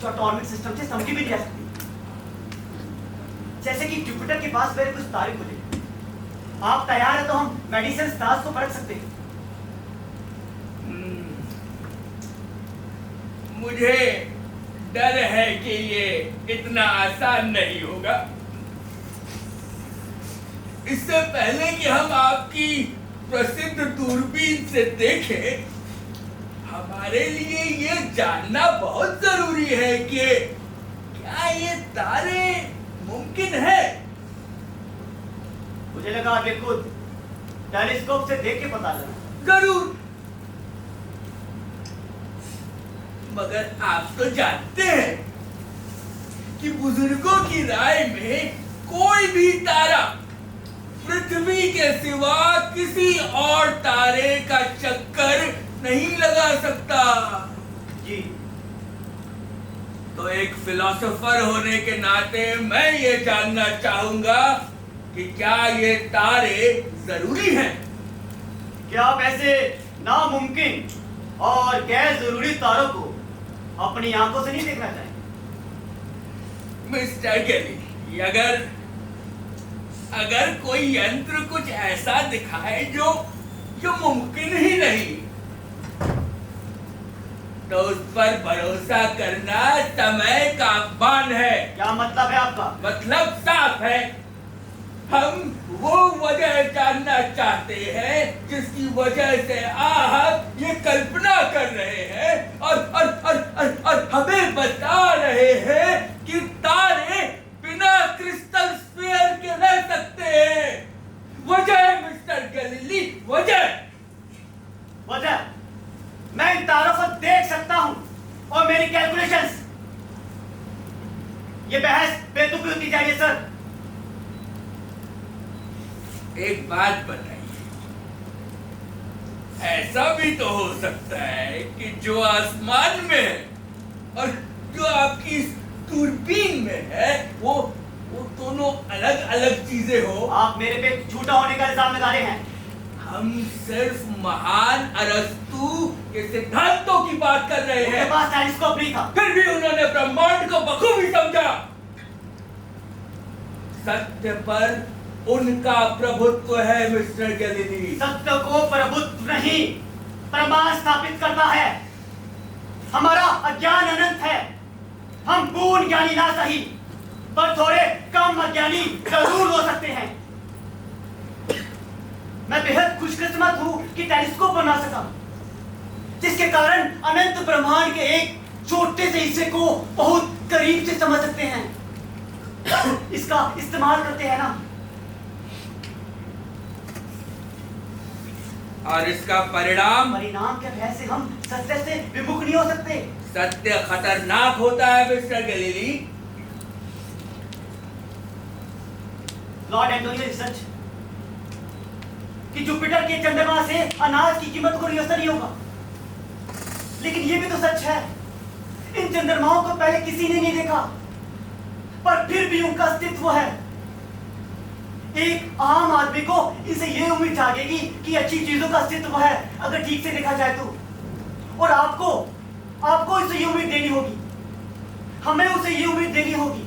जो एटॉमिक सिस्टम से समझी भी नहीं जा सकती। जैसे कि जुपिटर के पास मेरे कुछ तारे खुले। आप तैयार है तो हम मेडिसिन स्टार्स को पढ़ सकते हैं। मुझे डर है कि ये इतना आसान नहीं होगा। इससे पहले कि हम आपकी प्रसिद्ध दूरबीन से देखें, हमारे लिए ये जानना बहुत जरूरी है कि क्या ये तारे मुमकिन है। मुझे लगा आगे खुद टेलीस्कोप से देख के पता लगा। जरूर, मगर आप तो जानते हैं कि बुजुर्गों की राय में कोई भी तारा पृथ्वी के सिवा किसी और तारे का चक्कर नहीं लगा सकता। जी, तो एक फिलोसोफर होने के नाते मैं ये जानना चाहूंगा कि क्या ये तारे जरूरी हैं? क्या आप ऐसे नामुमकिन और गैर जरूरी तारों को अपनी आंखों से नहीं देखना चाहेंगे? मिस्टर गैलीली, अगर कोई यंत्र कुछ ऐसा दिखाए जो मुमकिन ही नहीं, तो उस पर भरोसा करना समय का अपमान है। क्या मतलब है आपका? मतलब साफ है, हम वो वजह जानना चाहते हैं जिसकी वजह से आप ये कल्पना कर रहे हैं और हमें बता रहे हैं कि तारे बिना क्रिस्टल स्फीयर के रह सकते हैं। वजह मिस्टर गैलीली, वजह मैं इन तारों को देख सकता हूं और मेरी कैलकुलेशंस। ये बहस बेतुकी होती जाएगी सर। एक बात बताइए, ऐसा भी तो हो सकता है कि जो आसमान में है और जो आपकी दूरबीन में है वो दोनों अलग अलग चीजें हो। आप मेरे पे झूठा होने का इल्जाम लगा रहे हैं। हम सिर्फ महान अरस्तु के सिद्धांतों की बात कर रहे उनके हैं। पास टेलीस्कोप नहीं था। फिर भी उन्होंने ब्रह्मांड को बखूबी समझा। सत्य पर उनका प्रभुत्व है मिस्टर गैलीली। सत्य को प्रभुत्व नहीं, प्रमाण स्थापित करना है। हमारा अज्ञान अनंत है। हम पूर्ण ज्ञानी ना सही, पर थोड़े कम अज्ञानी जरूर हो सकते हैं। मैं बेहद खुशकिस्मत हूं कि टेलीस्कोप बना सका, जिसके कारण अनंत ब्रह्मांड के एक छोटे से हिस्से को बहुत करीब से समझ सकते हैं। इसका इस्तेमाल करते हैं ना। और इसका परिणाम के भय से हम सत्य से विमुख नहीं हो सकते। सत्य खतरनाक होता है mister Galilei. Lord Antonio research कि जुपिटर के चंद्रमा से अनाज की कीमत को रियसर नहीं होगा। लेकिन यह भी तो सच है, इन चंद्रमाओं को पहले किसी ने नहीं देखा, पर फिर भी उनका अस्तित्व है। एक आम आदमी को इसे यह उम्मीद जागेगी कि अच्छी चीजों का अस्तित्व है, अगर ठीक से देखा जाए तो। और आपको इसे ये उम्मीद देनी होगी, हमें उसे ये उम्मीद देनी होगी।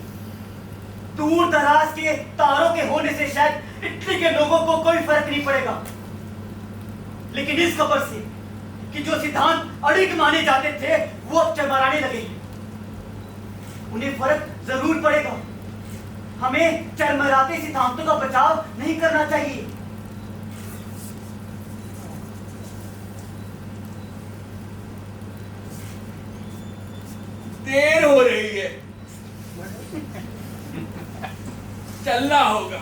दूर दराज के तारों के होने से शायद इटली के लोगों को कोई फर्क नहीं पड़ेगा, लेकिन इस खबर से कि जो सिद्धांत अड़िग माने जाते थे वो अब चरमराने लगे हैं, उन्हें फर्क जरूर पड़ेगा। हमें चरमराते सिद्धांतों का बचाव नहीं करना चाहिए। देर हो रही है, चलना होगा।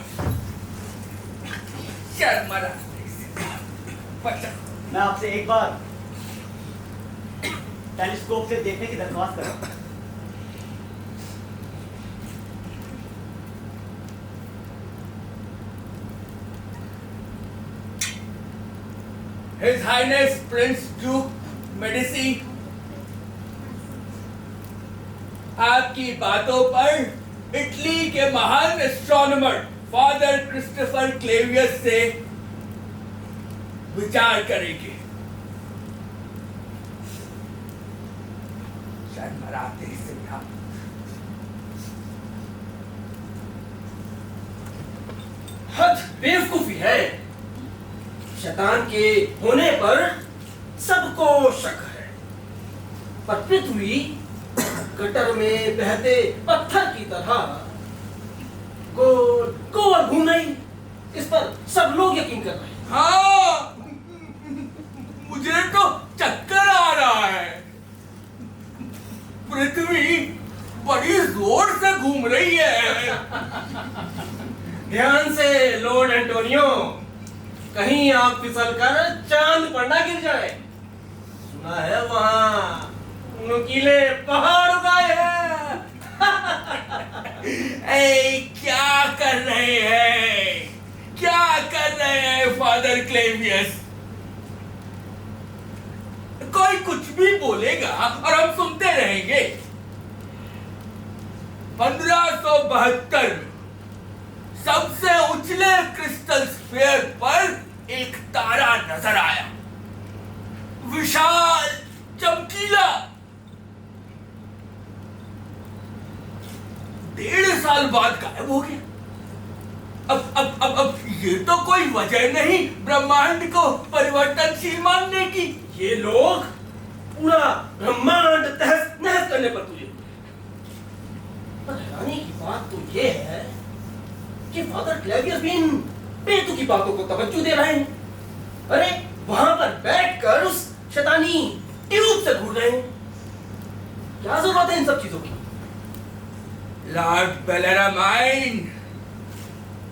मैं आपसे एक बार टेलीस्कोप से देखने की दरख्वास्त कर रहा हूं। His Highness Prince Duke Medici, आपकी बातों पर इटली के महान एस्ट्रोनॉमर फादर क्रिस्टोफर क्लेवियस से विचार करेंगे। शर्मराते से हद बेवकूफी है। शैतान के होने पर सबको शक है, पर पृथ्वी गटर में बहते पत्थर की तरह गोल गोल घूम रही, इस पर सब लोग यकीन कर रहे हैं। हाँ, मुझे तो चक्कर आ रहा जोर से घूम रही है। ध्यान से लॉर्ड एंटोनियो, कहीं आप फिसल कर चांद पर ना गिर जाए। सुना है वहां नुकीले पहाड़ उगाए हैं। क्या कर रहे हैं, क्या कर रहे हैं फादर क्लेवियस? कोई कुछ भी बोलेगा और हम सुनते रहेंगे। 1572 में सबसे उछले क्रिस्टल स्फीयर पर एक तारा नजर आया, विशाल, चमकीला। 1.5 साल बाद गायब हो गया। अब ये तो कोई वजह नहीं ब्रह्मांड को परिवर्तनशील मानने की। ये लोग पूरा ब्रह्मांड तहस नहस करने पर तुले। पर हैरानी की बात तो ये है कि फादर क्लेवियस भी इन बेतुकी बातों को तवज्जो दे रहे हैं। अरे वहां पर बैठकर उस शैतानी ट्यूब से घूर रहे हैं। क्या जरूरत है इन सब चीजों की? लॉर्ड बेलेरामाइन,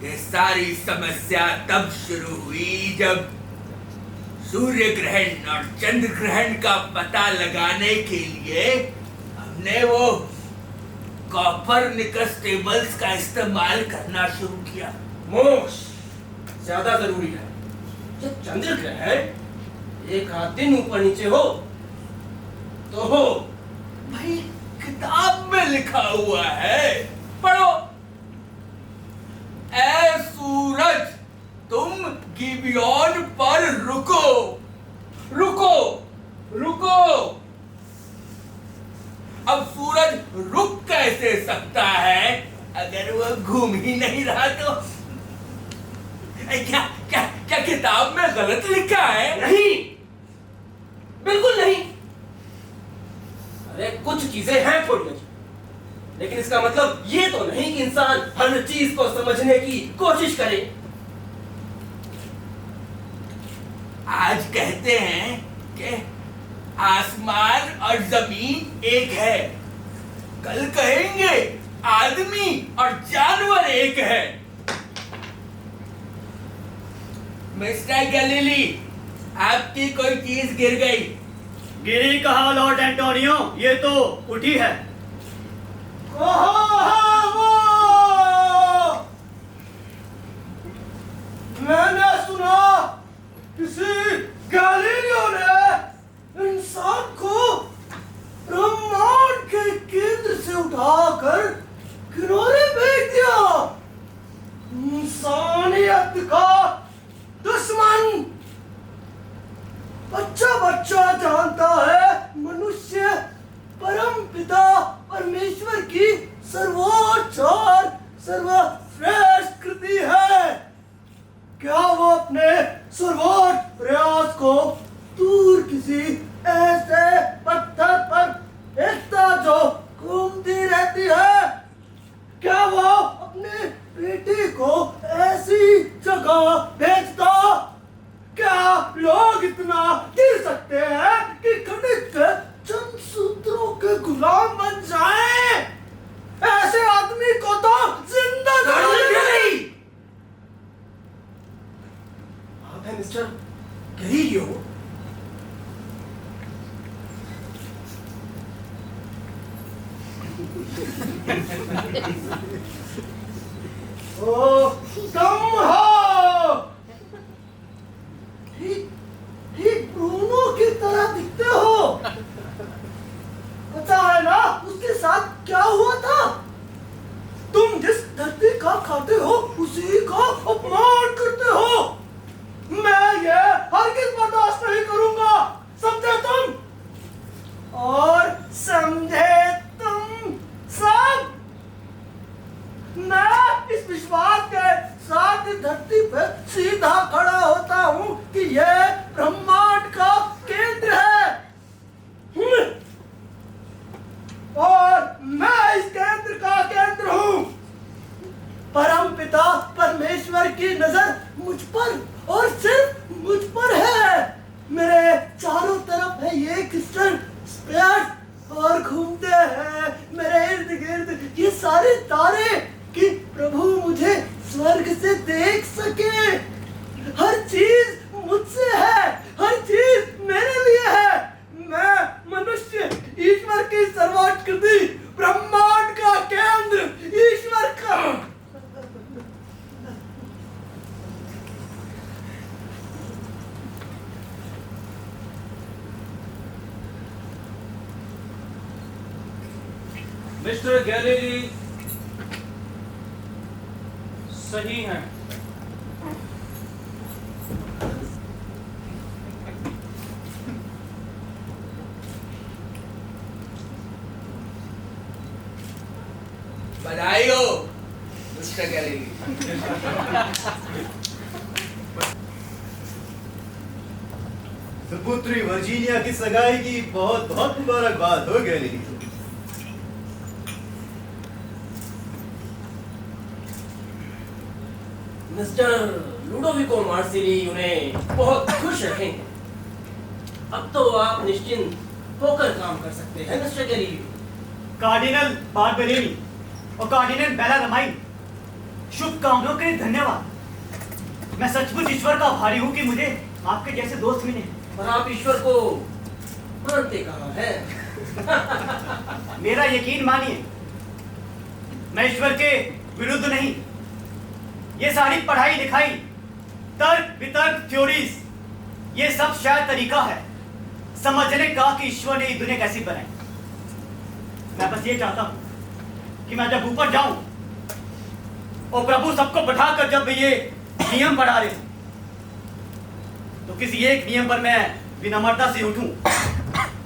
ये सारी समस्या तब शुरू हुई जब सूर्य ग्रहण और चंद्र ग्रहण का पता लगाने के लिए हमने वो कॉपरनिकस टेबल्स का इस्तेमाल करना शुरू किया। मोक्ष ज्यादा जरूरी है। जब चंद्र ग्रहण एक आध दिन ऊपर नीचे हो तो हो। भाई किताब में लिखा हुआ है, पढ़ो। ऐ सूरज, तुम गिबियोन पर रुको, रुको, रुको। अब सूरज रुक कैसे सकता है अगर वो घूम ही नहीं रहा तो? क्या क्या क्या किताब में गलत लिखा है? नहीं, बिल्कुल नहीं। अरे कुछ चीजें हैं थोड़ी अच्छी, लेकिन इसका मतलब ये तो नहीं कि इंसान हर चीज को समझने की कोशिश करे। आज कहते हैं कि आसमान और जमीन एक है, कल कहेंगे आदमी और जानवर एक है। मिस्टर गैलीली, आपकी कोई चीज गिर गई। गिरी कहा लॉर्ड एंटोनियो, ये तो उठी है। कहाँ है वो? मैंने सुना किसी गैलीलियो ने इंसान को ब्रह्मांड के केंद्र से उठाकर किनारे फेंक दिया। इंसानियत का दुश्मन। बच्चा बच्चा जानता है मनुष्य परम पिता परमेश्वर की सर्वोच्च और सर्वश्रेष्ठ कृति है। क्या वो अपने सर्वोच्च प्रयास को दूर किसी ऐसे पत्थर पर फेंकता जो घूमती रहती है? क्या वो अपने बेटे को ऐसी जगह भेजता? क्या लोग इतना गिर सकते हैं कि गणित के चंद सूत्रों के गुलाम बन जाएं? ऐसे आदमी को तो जिंदा नहीं। आप हैं मिस्टर गैलीलियो। ओ कम हो, ठीक ब्रूनो की तरह दिखते हो। पता है ना उसके साथ क्या हुआ था? तुम जिस धरती का खाते हो उसी का अपमान करते हो। मैं ये हरगिज बर्दाश्त नहीं करूंगा, समझे तुम? और समझे तुम सब? मैं इस विश्वास के साथ इस धरती पे सीधा खड़ा होता हूँ कि यह ब्रह्मांड का केंद्र है। और मैं इस केंद्र का केंद्र हूँ। परम पिता परमेश्वर की नजर मुझ पर और सिर्फ मुझ पर है। मेरे चारों तरफ है ये क्रिस्टल स्फीयर और घूमते हैं मेरे इर्द गिर्द ये सारे तारे कि प्रभु मुझे स्वर्ग से देख सके। हर चीज मुझसे है, हर चीज मेरे लिए है। मैं मनुष्य ईश्वर की सर्वोत्कृति, ब्रह्मांड का केंद्र, ईश्वर का। मिस्टर गैलीली सही हैं। बधाई हो मिस्टर गैलीली। सुपुत्री वर्जीनिया की सगाई की बहुत बहुत मुबारकबाद हो गैलीली। मिस्टर लुडोविको मार्सिली उन्हें बहुत खुश रखेंगे। अब तो आप निश्चिंत होकर काम कर सकते हैं मिस्टर गैलीलियो। कार्डिनल बारबेरेनी और कार्डिनल बेलारमाइन, शुभकामनाओं के लिए धन्यवाद। मैं सचमुच ईश्वर का आभारी हूँ कि मुझे आपके जैसे दोस्त मिले। पर आप ईश्वर को मानते कहाँ हैं? मेरा यकीन मानिए, मैं ईश्वर के विरुद्ध नहीं। ये सारी पढ़ाई लिखाई, तर्क वितर्क थ्योरीज, ये सब शायद तरीका है समझने का कि ईश्वर ने ये दुनिया कैसी बनाई। मैं बस ये चाहता हूं कि मैं जब ऊपर जाऊं और प्रभु सबको बैठाकर जब ये नियम पढ़ा रहे तो किसी एक नियम पर मैं विनम्रता से उठूं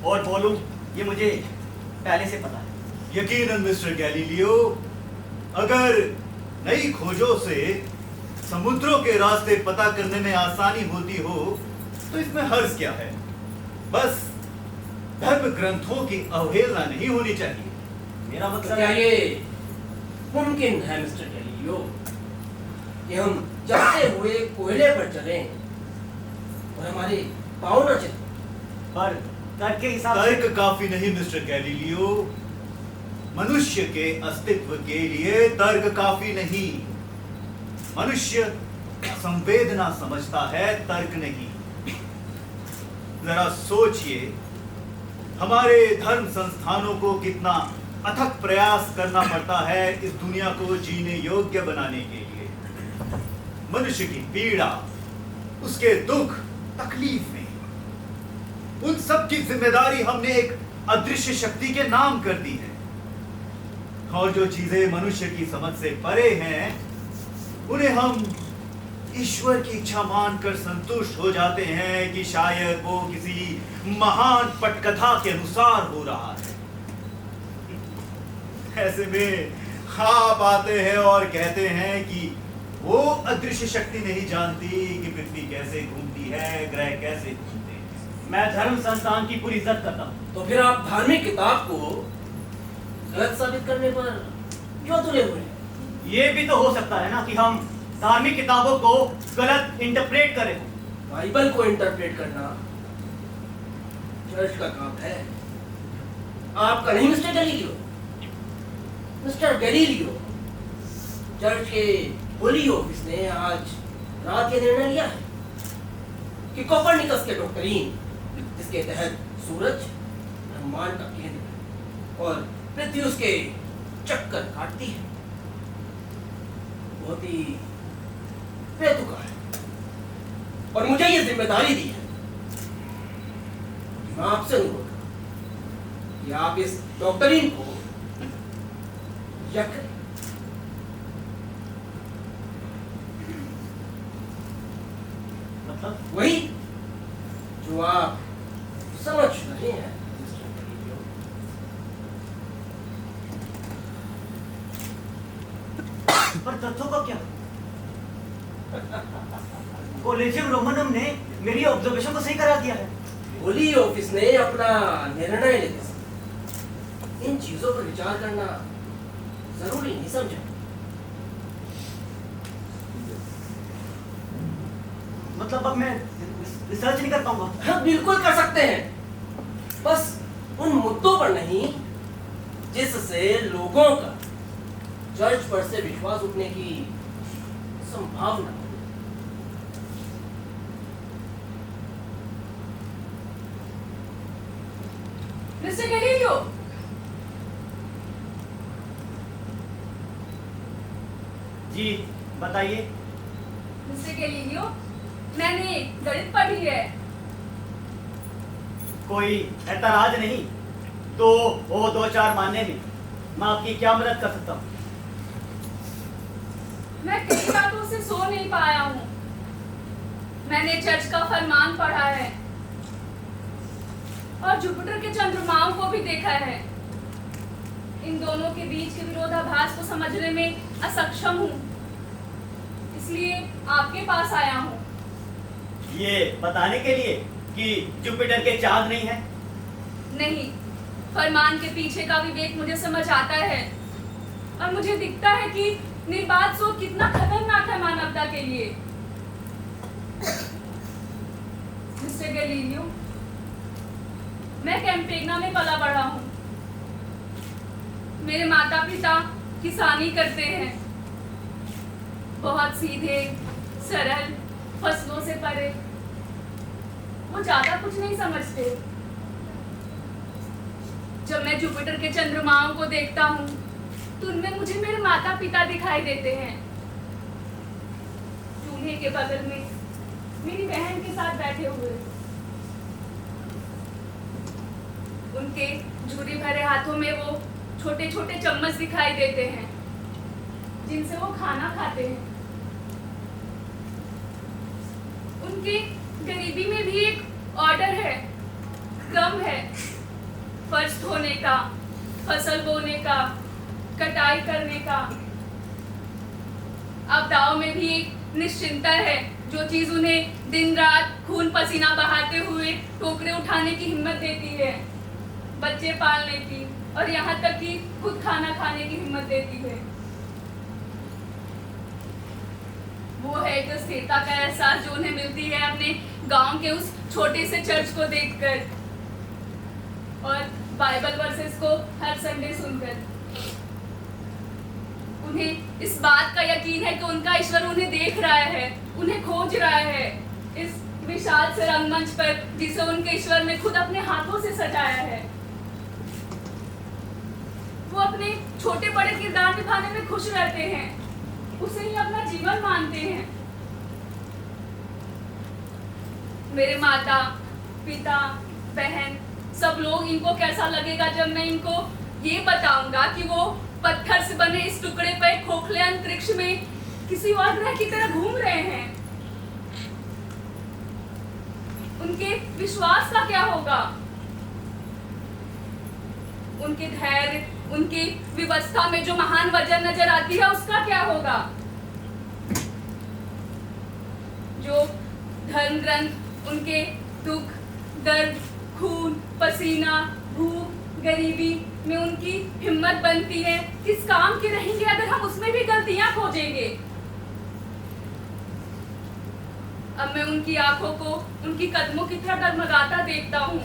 और बोलूं, ये मुझे पहले से पता है। यकीनन मिस्टर गैलीलियो, अगर नई खोजों से समुद्रों के रास्ते पता करने में आसानी होती हो तो इसमें हर्ज क्या है। बस धर्म ग्रंथों की अवहेलना नहीं होनी चाहिए। मेरा तो मतलब क्या ये मुमकिन है मिस्टर गैलीलियो कि हम जलते हुए कोयले पर चलें और हमारे पाँव न चलें? पर तर्क के हिसाब से तर्क काफी नहीं मिस्टर गैलीलियो। मनुष्य के अस्तित्व के लिए तर्क काफी नहीं। मनुष्य संवेदना समझता है, तर्क नहीं। जरा सोचिए, हमारे धर्म संस्थानों को कितना अथक प्रयास करना पड़ता है इस दुनिया को जीने योग्य बनाने के लिए। मनुष्य की पीड़ा, उसके दुख तकलीफें, उन सब की जिम्मेदारी हमने एक अदृश्य शक्ति के नाम कर दी है। और जो चीजें मनुष्य की समझ से परे हैं उन्हें हम ईश्वर की इच्छा मानकर संतुष्ट हो जाते हैं कि शायद वो किसी महान पटकथा के अनुसार हो रहा है। ऐसे में आप आते हैं और कहते हैं कि वो अदृश्य शक्ति नहीं जानती कि पृथ्वी कैसे घूमती है, ग्रह कैसे घूमते हैं। मैं धर्म संस्थान की पूरी इज्जत करता हूँ। तो फिर आप धार्मिक किताब को गलत साबित करने पर क्यों तुले हुए हैं? ये भी तो हो सकता है ना कि हम धार्मिक किताबों को गलत इंटरप्रेट करें। बाइबल को इंटरप्रेट करना चर्च का काम है, आपका नहीं mister Galileo. Mister Galileo, church के होली ऑफिस ने आज रात ये निर्णय लिया है कि कोपरनिकस के डॉक्ट्रिन, जिसके तहत सूरज ब्रह्मांड का केंद्र है और पृथ्वी उसके चक्कर काटती है, बहुत ही बेतुका है। और मुझे ये जिम्मेदारी दी है कि मैं आपसे अनुरोध करूं कि आप इस डॉक्टरीन को यक मतलब वही जो आप समझ रहे हैं मिस्टर गैलीलियो। पर तथ्यों का क्या? कॉलेजियम रोमनम ने मेरी ऑब्जर्वेशन को सही करा दिया है। होली ऑफिस ने अपना निर्णय लेते समय इन चीजों पर विचार करना जरूरी नहीं समझा। मतलब अब मैं रिसर्च नहीं कर पाऊंगा? हाँ, बिल्कुल कर सकते हैं, बस उन मुद्दों पर नहीं जिससे लोगों का चर्च पर से विश्वास उठने की संभावना हो। मिस्टर गैलीलियो, जी बताइए। मिस्टर गैलीलियो, मैंने गणित पढ़ी है। कोई ऐतराज नहीं तो वो 2-4 मानने में मैं आपकी क्या मदद कर सकता हूँ? मैं कई रातों से सो नहीं पाया हूँ। मैंने चर्च का फरमान पढ़ा है और जुपिटर के चंद्रमाओं को भी देखा है। इन दोनों के बीच के विरोधाभास को समझने में असक्षम हूँ, इसलिए आपके पास आया हूँ। ये बताने के लिए कि जुपिटर के चांद नहीं है? नहीं, फरमान के पीछे का विवेक मुझे समझ आता है और मुझे दिखता है कि निर्बाध सोच कितना खतरनाक है मानवता के लिए। मिस्टर गैलीलियो, मैं कैंपेगना में पला बढ़ा हूँ। मेरे माता पिता किसानी करते हैं, बहुत सीधे सरल, फसलों से परे। वो ज्यादा कुछ नहीं समझते। जब मैं जुपिटर के चंद्रमाओं को देखता हूँ तो उनमें मुझे मेरे माता पिता दिखाई देते हैं। चूल्हे के बगल में मेरी बहन के साथ बैठे हुए, उनके झुर्री भरे हाथों में वो छोटे छोटे चम्मच दिखाई देते हैं जिनसे वो खाना खाते हैं। उनकी गरीबी में भी एक ऑर्डर है, क्रम है। फर्श धोने का, फसल बोने का, कटाई करने का। आपदाओं में भी एक निश्चिंता है, जो चीज उन्हें दिन रात खून पसीना बहाते हुए टोकरे उठाने की हिम्मत देती है, बच्चे पालने की और यहाँ तक कि खुद खाना खाने की हिम्मत देती है। वो है एक स्थिरता का एहसास जो उन्हें मिलती है अपने गांव के उस छोटे से चर्च को देखकर और बाइबल वर्सेस को हर संडे सुनकर। उन्हें इस बात का यकीन है कि उनका ईश्वर उन्हें देख रहा है, उन्हें खोज रहा है इस विशाल से रंगमंच पर जिसे उनके ईश्वर ने खुद अपने हाथों से सजाया है। वो अपने छोटे बड़े किरदार निभाने में खुश रहते हैं, उसे ही अपना जीवन मानते हैं। मेरे माता पिता बहन सब लोग, इनको कैसा लगेगा जब मैं इनको ये बताऊंगा कि वो पत्थर से बने इस टुकड़े पर खोखले अंतरिक्ष में किसी और ग्रह की तरह घूम रहे हैं। उनके विश्वास का क्या होगा? उनके धैर्य, उनकी व्यवस्था में जो महान वजह नजर आती है उसका क्या होगा? जो धर्म ग्रंथ उनके दुख, दर्द, खून, पसीना, भूख, गरीबी में उनकी हिम्मत बनती है, किस काम के रहेंगे अगर हम उसमें भी गलतियां खोजेंगे? अब मैं उनकी आंखों को उनकी कदमों की तरह डगमगाता देखता हूँ।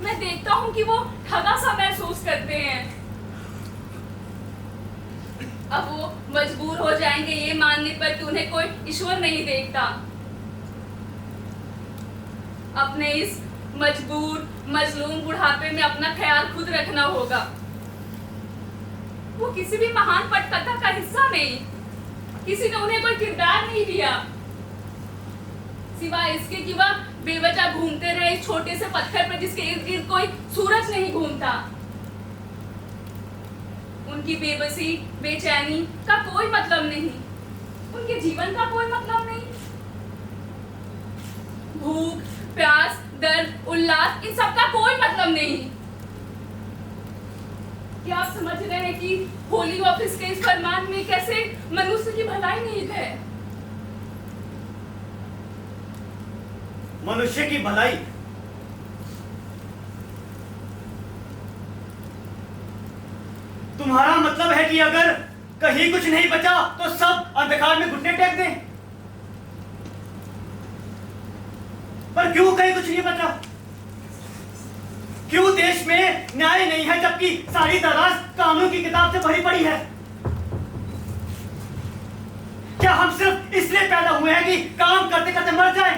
मैं देखता हूँ कि वो ठगा सा महसूस करते हैं। अब वो मजबूर हो जाएंगे ये मानने पर कि उन्हें कोई ईश्वर नहीं देखता। अपने इस मजबूर मजलूम बुढ़ापे में अपना ख्याल खुद रखना होगा। वो किसी भी महान पटकथा का हिस्सा नहीं, किसी ने उन्हें कोई किरदार नहीं दिया, सिवाय इसके कि वह बेवजह घूमते रहे इस छोटे से पत्थर पर जिसके इर्द गिर्द कोई सूरज नहीं घूमता। उनकी बेबसी, बेचैनी का कोई मतलब नहीं, उनके जीवन का कोई मतलब नहीं। भूख, प्यास, दर्द, उल्लास, इन सब का कोई मतलब नहीं। क्या आप समझ रहे हैं कि होली ऑफिस के इस फरमान में कैसे मनुष्य की भलाई निहित है? मनुष्य की भलाई? तुम्हारा मतलब है कि अगर कहीं कुछ नहीं बचा तो सब अंधकार में घुटने टेक दें? पर क्यों कहीं कुछ नहीं बचा? क्यों देश में न्याय नहीं है जबकि सारी तादाद कानून की किताब से भरी पड़ी है? क्या हम सिर्फ इसलिए पैदा हुए हैं कि काम करते करते मर जाएं?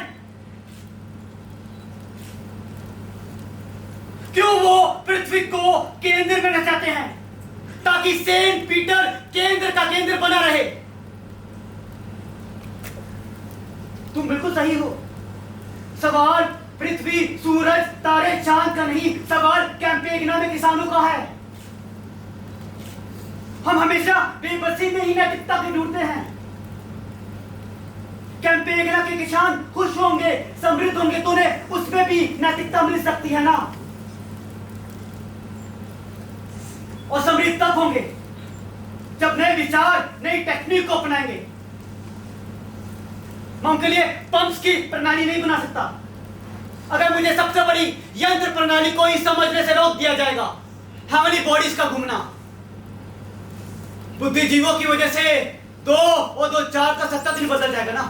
क्यों वो पृथ्वी को केंद्र में नचाते हैं ताकि सेंट पीटर केंद्र का केंद्र बना रहे? तुम बिल्कुल सही हो। सवाल पृथ्वी, सूरज, तारे, चांद का नहीं, सवाल कैंपेगना में किसानों का है। हम हमेशा बेबसी में ही नैतिकता को ढूंढते हैं। कैंपेगना के किसान खुश होंगे, समृद्ध होंगे तो उन्हें उसमें भी नैतिकता मिल सकती है ना। और समृद्ध तब होंगे जब नए विचार, नई टेक्निक को अपनाएंगे। मैं उनके लिए पंप्स की प्रणाली नहीं बना सकता। अगर मुझे सबसे बड़ी यंत्र प्रणाली को ही समझने से रोक दिया जाएगा, हेवनली बॉडीज का घूमना, बुद्धिजीवों की वजह से 2 और 2 4 का सत्ता दिन बदल जाएगा ना।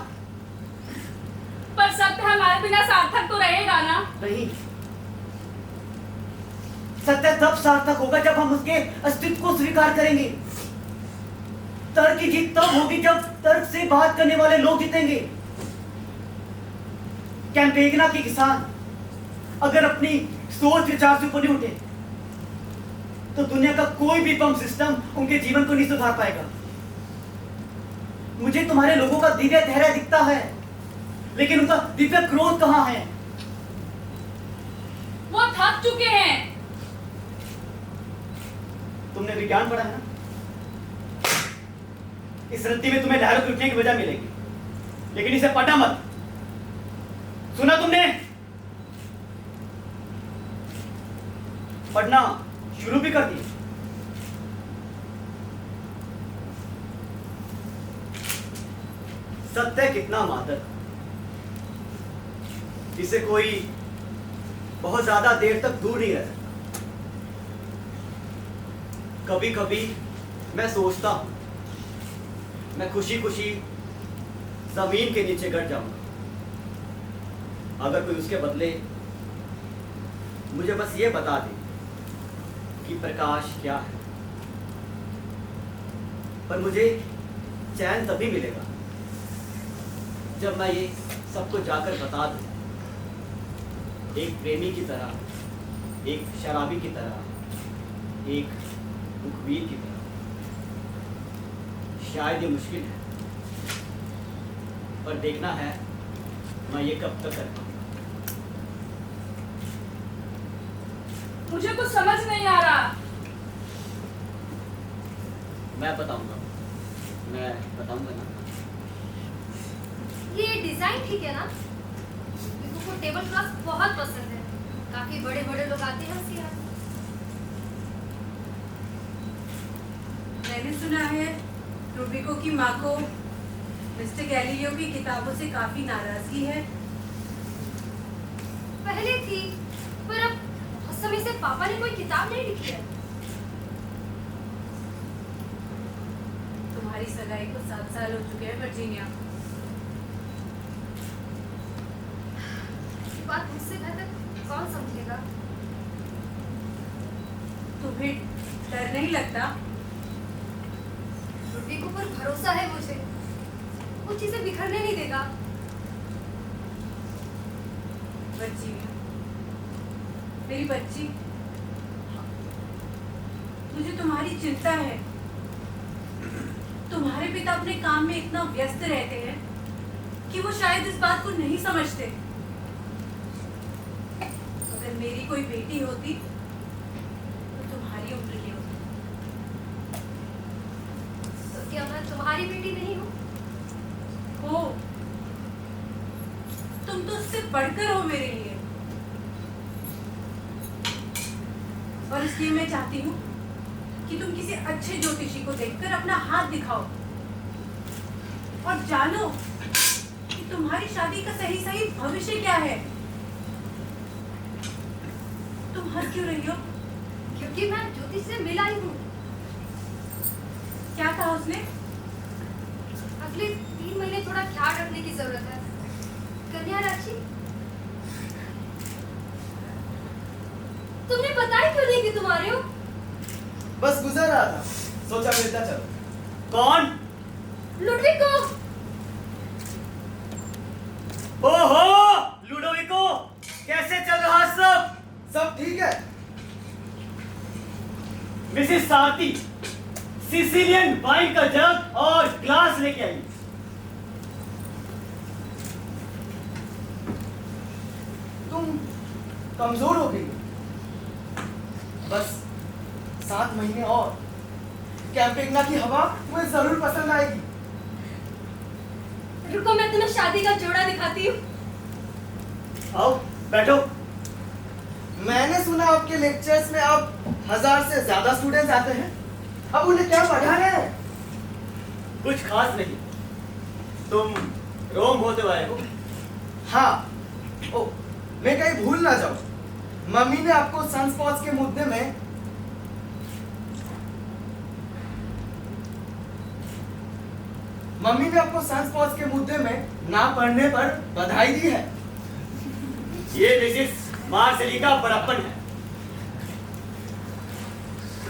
पर सत्य हमारे बिना सार्थक तो रहेगा ना? नहीं, सत्य तब सार्थक होगा जब हम उसके अस्तित्व को स्वीकार करेंगे। तर्क की जीत तब होगी जब तर्क से बात करने वाले लोग जीतेंगे। कैंपेगना के किसान अगर अपनी सोच विचार से ऊपर नहीं उठे तो दुनिया का कोई भी पंप सिस्टम उनके जीवन को नहीं सुधार पाएगा। मुझे तुम्हारे लोगों का दिव्य धैर्य दिखता है, लेकिन उनका दिव्य क्रोध कहां है? वो थक चुके हैं। तुमने विज्ञान पढ़ा है ना? इस रत्ती में तुम्हें लहरों के उठने की वजह मिलेगी, लेकिन इसे पढ़ना मत। सुना तुमने? पढ़ना शुरू भी कर दिया। सत्य कितना मादक, इसे कोई बहुत ज्यादा देर तक दूर नहीं रह सकता। कभी कभी मैं सोचता हूं मैं खुशी खुशी जमीन के नीचे गिर जाऊंगा अगर कोई उसके बदले मुझे बस ये बता दे कि प्रकाश क्या है। पर मुझे चैन तभी मिलेगा जब मैं ये सबको जाकर बता दूं, एक प्रेमी की तरह, एक शराबी की तरह, एक मुखबिर की तरह। शायद ये मुश्किल है, पर देखना है मैं ये कब तक कर पाऊंगा। मुझे कुछ समझ नहीं आ रहा। मैं बताऊंगा ना। ये डिजाइन ठीक है ना? मेरे को टेबल क्लॉथ बहुत पसंद है। काफी बड़े बड़े लोग आते हैं उसके यहाँ। मैंने सुना है रूबिको की माँ को मिस्टर गैलीलियो की किताबों से काफी नाराजगी है। पहले थी, पर अब उस समय से पापा ने कोई किताब नहीं लिखी है। तुम्हारी सगाई को 7 साल हो चुके हैं वर्जीनिया। ये बात मुझसे बेहतर कौन समझेगा? तुम्हें डर नहीं लगता? रूबिको पर भरोसा है मुझे। वो चीजें बिखरने नहीं देगा। वर्जीनिया, मेरी बच्ची, मुझे तुम्हारी चिंता है। तुम्हारे पिता अपने काम में इतना व्यस्त रहते हैं कि वो शायद इस बात को नहीं समझते। अगर मेरी कोई बेटी होती तो तुम्हारी उम्र की होती। तो क्या मैं तुम्हारी बेटी नहीं हूँ? हो, तुम तो उससे बढ़कर हो मेरे लिए। और इसलिए मैं चाहती हूँ कि तुम किसी अच्छे ज्योतिषी को देखकर अपना हाथ दिखाओ और जानो कि तुम्हारी शादी का सही सही भविष्य क्या है। तुम हंस क्यों रही हो? क्योंकि मैं ज्योतिष से मिला ही हूँ। क्या कहा उसने? अगले 3 महीने थोड़ा ख्याल रखने की जरूरत है। कन्या राशि, कि तुम आ रहे हो? बस गुजर रहा था, सोचा मिलता चलो। कौन? लुडविको। ओहो लुडोविको, कैसे चल रहा सब? सब ठीक है। मिसेस सारथी, सिसिलियन वाइन का जग और ग्लास लेके आई। तुम कमजोर हो गई, बस 7 महीने और। कैंपेगना की हवा तुम्हें जरूर पसंद आएगी। रुको, मैं तुम्हें शादी का जोड़ा दिखाती हूँ। आओ बैठो। मैंने सुना आपके लेक्चर्स में अब 1000 से ज्यादा स्टूडेंट्स आते हैं। अब उन्हें क्या पढ़ा रहे हैं? कुछ खास नहीं। तुम रोम होते हुए आए हो? हाँ। ओ, मैं कहीं भूल ना जाऊं। मम्मी ने आपको सनस्पॉट्स के मुद्दे में ना पढ़ने पर बधाई दी है। ये मिसेस मार्सेली का बड़प्पन है।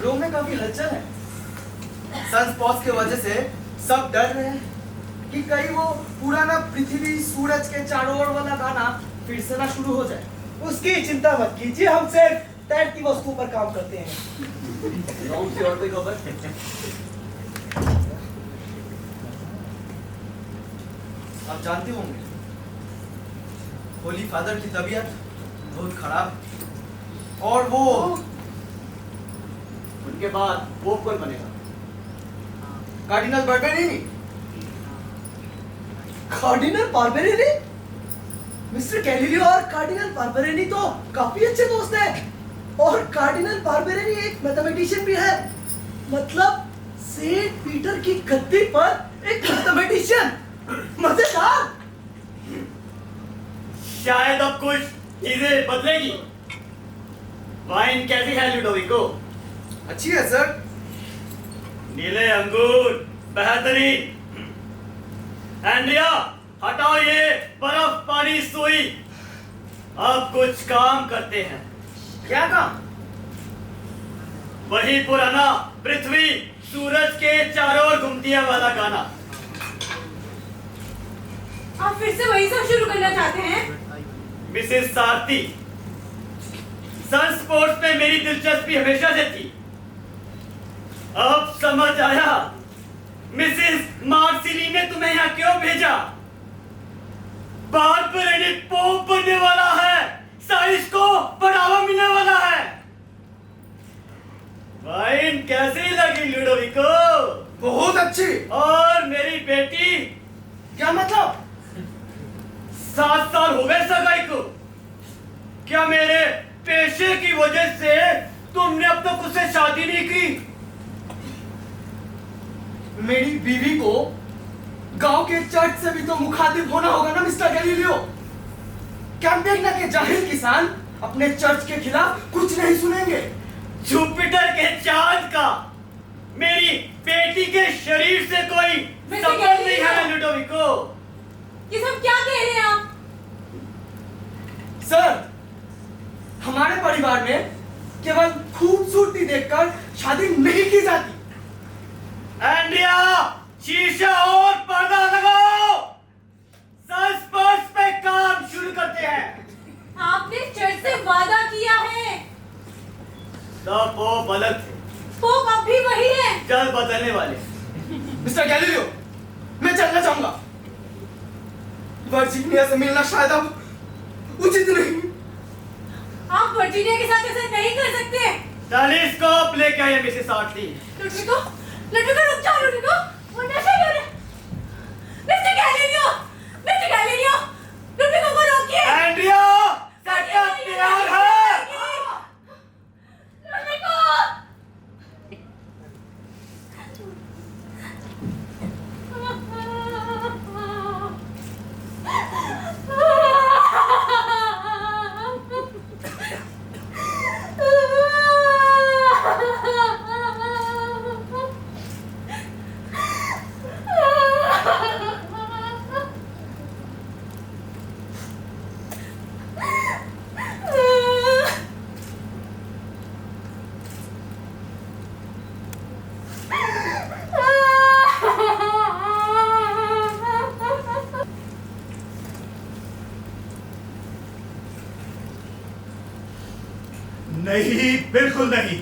रोम में काफी हलचल है। सनस्पॉट्स की वजह से सब डर रहे हैं कि कहीं वो पुराना पृथ्वी सूरज के चारों ओर वाला गाना फिर से ना शुरू हो जाए। उसकी चिंता मत कीजिए, हम सिर्फ तैरती वस्तु पर काम करते हैं। रोम से और कोई खबर? आप जानते होंगे होली फादर की तबीयत बहुत खराब है और वो उनके बाद पोप कौन बनेगा? कार्डिनल बर्बेरिनी। कार्डिनल बार्बेरिनी? मिस्टर गैलीलियो और कार्डिनल बार्बेरिनी तो काफी अच्छे दोस्त हैं। और कार्डिनल बार्बेरिनी एक मैथमेटिशियन भी है। मतलब सेंट पीटर की गद्दी पर एक मैथमेटिशियन। मजेदार। शायद अब कुछ चीजें बदलेगी। वाइन कैसी है लुडोविको? अच्छी है सर। नीले अंगूर बेहतरीन। एंड्रिया हटाओ ये बर्फ पानी सुई। अब कुछ काम करते हैं। क्या काम? वही पुराना पृथ्वी सूरज के चारों ओर घूमती है वाला गाना। आप फिर से वही सब शुरू करना चाहते हैं? मिसेस सारथी, सन स्पोर्ट्स में मेरी दिलचस्पी हमेशा से थी। अब समझ आया मिसेस मार्सिली ने तुम्हें यहाँ क्यों भेजा। बार्बेरिनी पोप बनने वाला है, साइंस को बढ़ावा मिलने वाला है। वाइन कैसी लगी लुडोविको? बहुत अच्छी। और मेरी बेटी? क्या मतलब? 7 साल हो गए सगाई को। क्या मेरे पेशे की वजह से तुमने अब तक उससे शादी नहीं की? मेरी बीवी को गांव के चर्च से भी तो मुखातिब होना होगा ना मिस्टर गैलीलियो। कैंपेगना के जाहिल किसान अपने चर्च के खिलाफ कुछ नहीं सुनेंगे। जुपिटर के चांद का मेरी बेटी के शरीर से कोई वैसे संबंध नहीं गैलीलियो, है लुडोविको। ये सब क्या कह रहे हैं आप? सर, हमारे परिवार में केवल खूबसूरती देखकर शादी नहीं की जाती। एंड्रिया शीशा और पर्दा लगाओ। सस्पर्स पे काम शुरू करते हैं। आपने चर्च से वादा किया है। सब पोप अलग थे, पोप अब भी वही है। जल्द बदलने वाले। मिस्टर गैलीलियो, मैं चलना चाहूंगा। वर्जीनिया से मिलना शायद अब उचित नहीं। आप वर्जीनिया के साथ ऐसा नहीं कर सकते। टेलीस्कोप लेके आइए मिसेस सारथी। लुडविको, लुडविको रुक जाओ लुडविको, वो नशे में हो रहे। मिस्टर गैलीलियो, मिस्टर गैलीलियो, लुडविको को रोकिए। एंड्रिया सेटअप तैयार है। लुडविको, नहीं, बिल्कुल नहीं।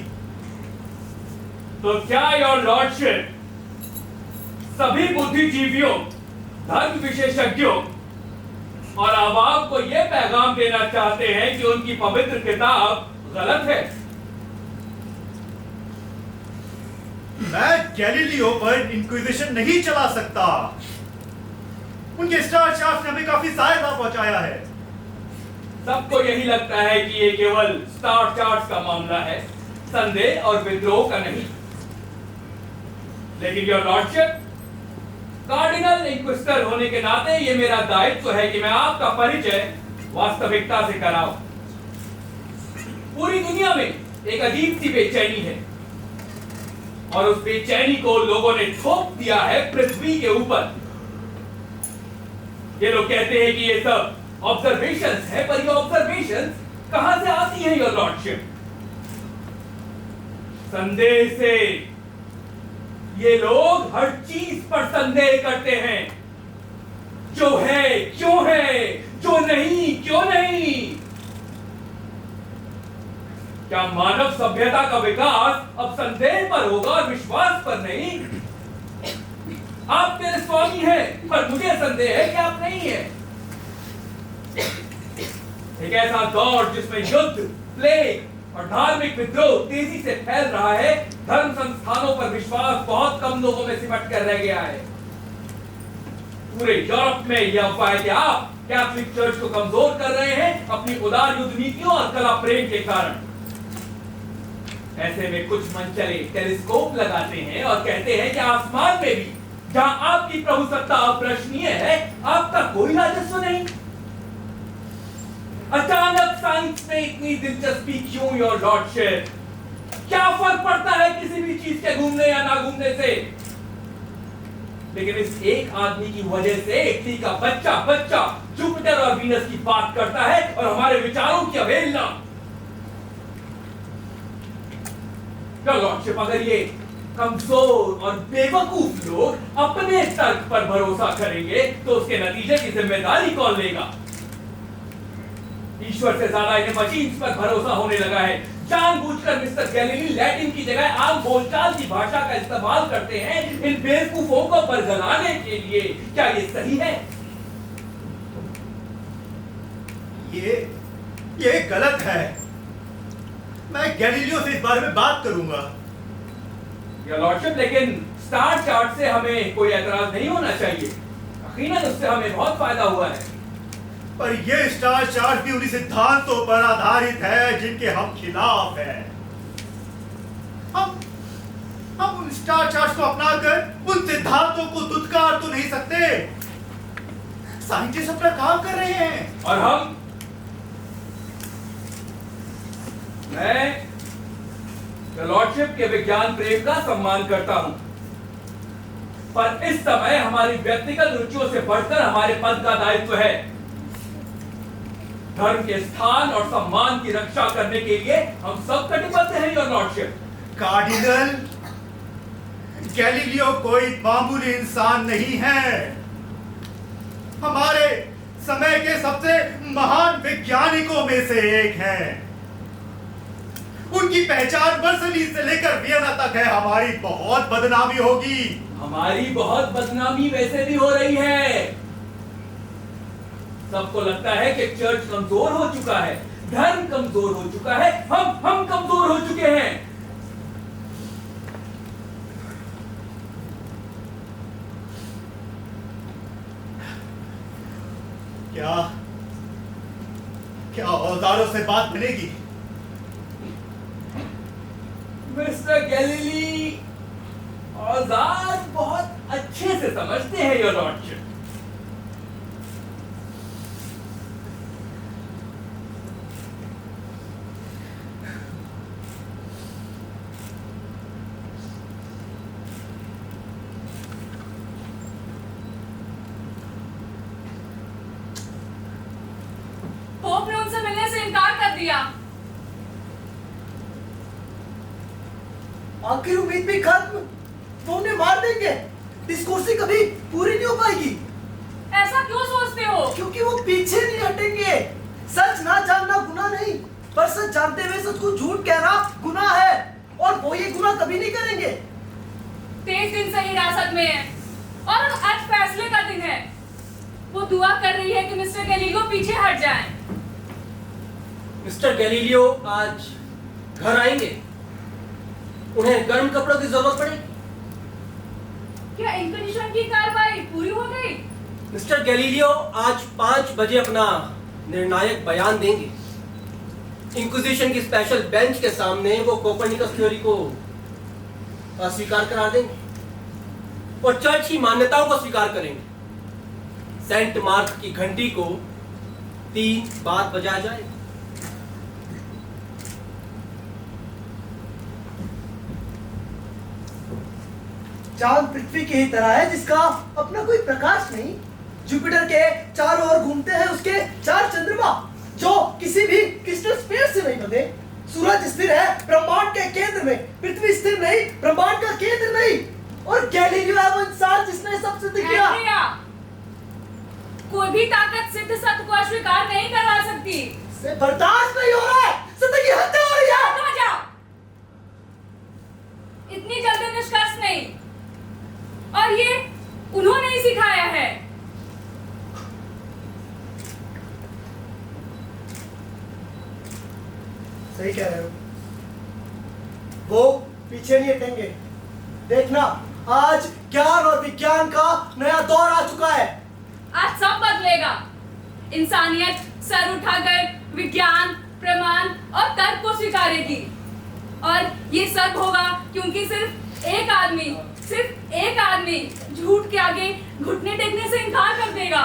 तो क्या योर लॉर्डशिप सभी बुद्धिजीवियों, धर्म विशेषज्ञों और आवाम को यह पैगाम देना चाहते हैं कि उनकी पवित्र किताब गलत है? मैं गैलीलियो पर इंक्विजिशन नहीं चला सकता। उनके स्टार चार्ट्स ने हमें काफी फायदा पहुंचाया है। सबको यही लगता है कि ये केवल स्टार चार्ट्स का मामला है, संदेह और विद्रोह का नहीं। लेकिन योर लॉर्डशिप, कार्डिनल इंक्विजिटर होने के नाते ये मेरा दायित्व है कि मैं आपका परिचय वास्तविकता से कराऊं। पूरी दुनिया में एक अजीब सी बेचैनी है और उस बेचैनी को लोगों ने थोप दिया है पृथ्वी के ऊपर। ये लोग कहते हैं कि ये सब ऑब्जर्वेशंस है, पर ये ऑब्जर्वेशंस कहां से आती है योर लॉर्डशिप? संदेह से। ये लोग हर चीज पर संदेह करते हैं। जो है क्यों है, जो नहीं क्यों नहीं। क्या मानव सभ्यता का विकास अब संदेह पर होगा और विश्वास पर नहीं? आप मेरे स्वामी हैं, पर मुझे संदेह है कि आप नहीं हैं। एक ऐसा दौर जिसमें युद्ध, प्लेग और धार्मिक विद्रोह तेजी से फैल रहा है, धर्म संस्थानों पर विश्वास बहुत कम लोगों में सिमट कर रह गया है। पूरे यूरोप में यह अफवाह है कि आप कैथोलिक चर्च को कमजोर कर रहे हैं अपनी उदार युद्ध नीतियों और कला प्रेम के कारण। ऐसे में कुछ मनचले टेलीस्कोप लगाते हैं और कहते हैं कि आसमान में भी जहां आपकी प्रभु सत्ता अप्रश्नीय है, आपका कोई राजस्व नहीं। अचानक साइंस में इतनी दिलचस्पी क्यों योर लॉर्डशिप? क्या फर्क पड़ता है किसी भी चीज के घूमने या ना घूमने से? लेकिन इस एक आदमी की वजह से इटली का बच्चा जुपिटर और वीनस की बात करता है और हमारे विचारों की अवहेलना। लॉर्डशिप, अगर ये कमजोर और बेवकूफ लोग अपने तर्क पर भरोसा करेंगे तो उसके नतीजे की जिम्मेदारी कौन लेगा? ईश्वर से ज्यादा इन्हें मशीन्स पर भरोसा होने लगा है। जानबूझकर मिस्टर गैलीली लैटिन की जगह आम बोलचाल की भाषा का इस्तेमाल करते हैं इन बेवकूफों को बरगलाने के लिए। क्या ये सही है? ये गलत है। मैं गैलीलियो से इस बारे में बात करूंगा। योर लॉर्डशिप, लेकिन स्टार चार्ट से हमें कोई एतराज नहीं होना चाहिए। यकीनन उससे हमें बहुत फायदा हुआ है। पर यह स्टार चार्ट भी उन्हीं सिद्धांतों पर आधारित है जिनके हम खिलाफ हैं। हम उन स्टार चार्ट को अपनाकर उन सिद्धांतों को दुत्कार तो नहीं सकते। साइंटिस्ट अपना काम कर रहे हैं और मैं लॉर्डशिप के विज्ञान प्रेम का सम्मान करता हूं, पर इस समय हमारी व्यक्तिगत रुचियों से बढ़कर हमारे पद का दायित्व है। धर्म के स्थान और सम्मान की रक्षा करने के लिए हम सब कटिबद्ध हैं योर लॉर्डशिप। कार्डिनल, गैलीलियो कोई मामूली इंसान नहीं है। हमारे समय के सबसे महान वैज्ञानिकों में से एक हैं। उनकी पहचान बर्सलीन से लेकर वियना तक है। हमारी बहुत बदनामी होगी। हमारी बहुत बदनामी वैसे भी हो रही है। सबको लगता है कि चर्च कमजोर हो चुका है, धर्म कमजोर हो चुका है, हम कमजोर हो चुके हैं। क्या औजारों से बात बनेगी? मिस्टर गैलीली औजार बहुत अच्छे से समझते हैं योर लॉर्डशिप। पोप ने उनसे मिलने से इनकार कर दिया। आखिर उम्मीद भी खत्म। वो उन्हें मार देंगे। डिस्कोर्सी कभी पूरी नहीं हो पाएगी। ऐसा क्यों सोचते हो? क्योंकि वो पीछे नहीं हटेंगे। सच ना जानना गुनाह नहीं, पर सच जानते हुए सच को झूठ कहना गुनाह है, और वो ये गुनाह कभी नहीं करेंगे। 23 दिन से हिरासत में है और आज फैसले का दिन है। वो दुआ कर रही है कि मिस्टर गैलीलियो पीछे हट जाएं। मिस्टर गैलीलियो आज घर आएंगे। उन्हें गर्म कपड़ों की जरूरत पड़ेगी। क्या इंक्विजिशन की कार्रवाई पूरी हो गई? मिस्टर गैलीलियो आज 5 बजे अपना निर्णायक बयान देंगे। इंक्विजिशन की स्पेशल बेंच के सामने वो कोपरनिकस थ्योरी को अस्वीकार करा देंगे और चर्च की मान्यताओं को स्वीकार करेंगे। सेंट मार्क की घंटी को 3 बार बजाया जाएगा। चांद पृथ्वी की ही तरह है, जिसका अपना कोई प्रकाश नहीं। जुपिटर के चारों ओर घूमते हैं उसके 4 चंद्रमा, जो किसी भी क्रिस्टल स्पेस से नहीं बंधे। सूरज स्थिर है ब्रह्मांड के केंद्र में, पृथ्वी स्थिर नहीं, ब्रह्मांड का केंद्र नहीं। और गैलीलियो है वो इंसान जिसने सब सिद्ध किया। एंड्रिया, कोई भी ताकत सिद्ध सत्य को अस्वीकार नहीं करवा सकती। से बर्दाश्त नहीं हो रहा है, सत्य की हत्या हो रही है। हटो जाओ। इतनी जल्दी निष्कर्ष नहीं, और ये उन्होंने ही सिखाया है। सही कह रहे हो, वो पीछे नहीं हटेंगे। देखना, आज ज्ञान और विज्ञान का नया दौर आ चुका है। आज सब बदलेगा। इंसानियत सर उठाकर विज्ञान, प्रमाण और तर्क को स्वीकारेगी, और ये सब होगा क्योंकि सिर्फ एक आदमी झूठ के आगे घुटने टेकने से इनकार कर देगा।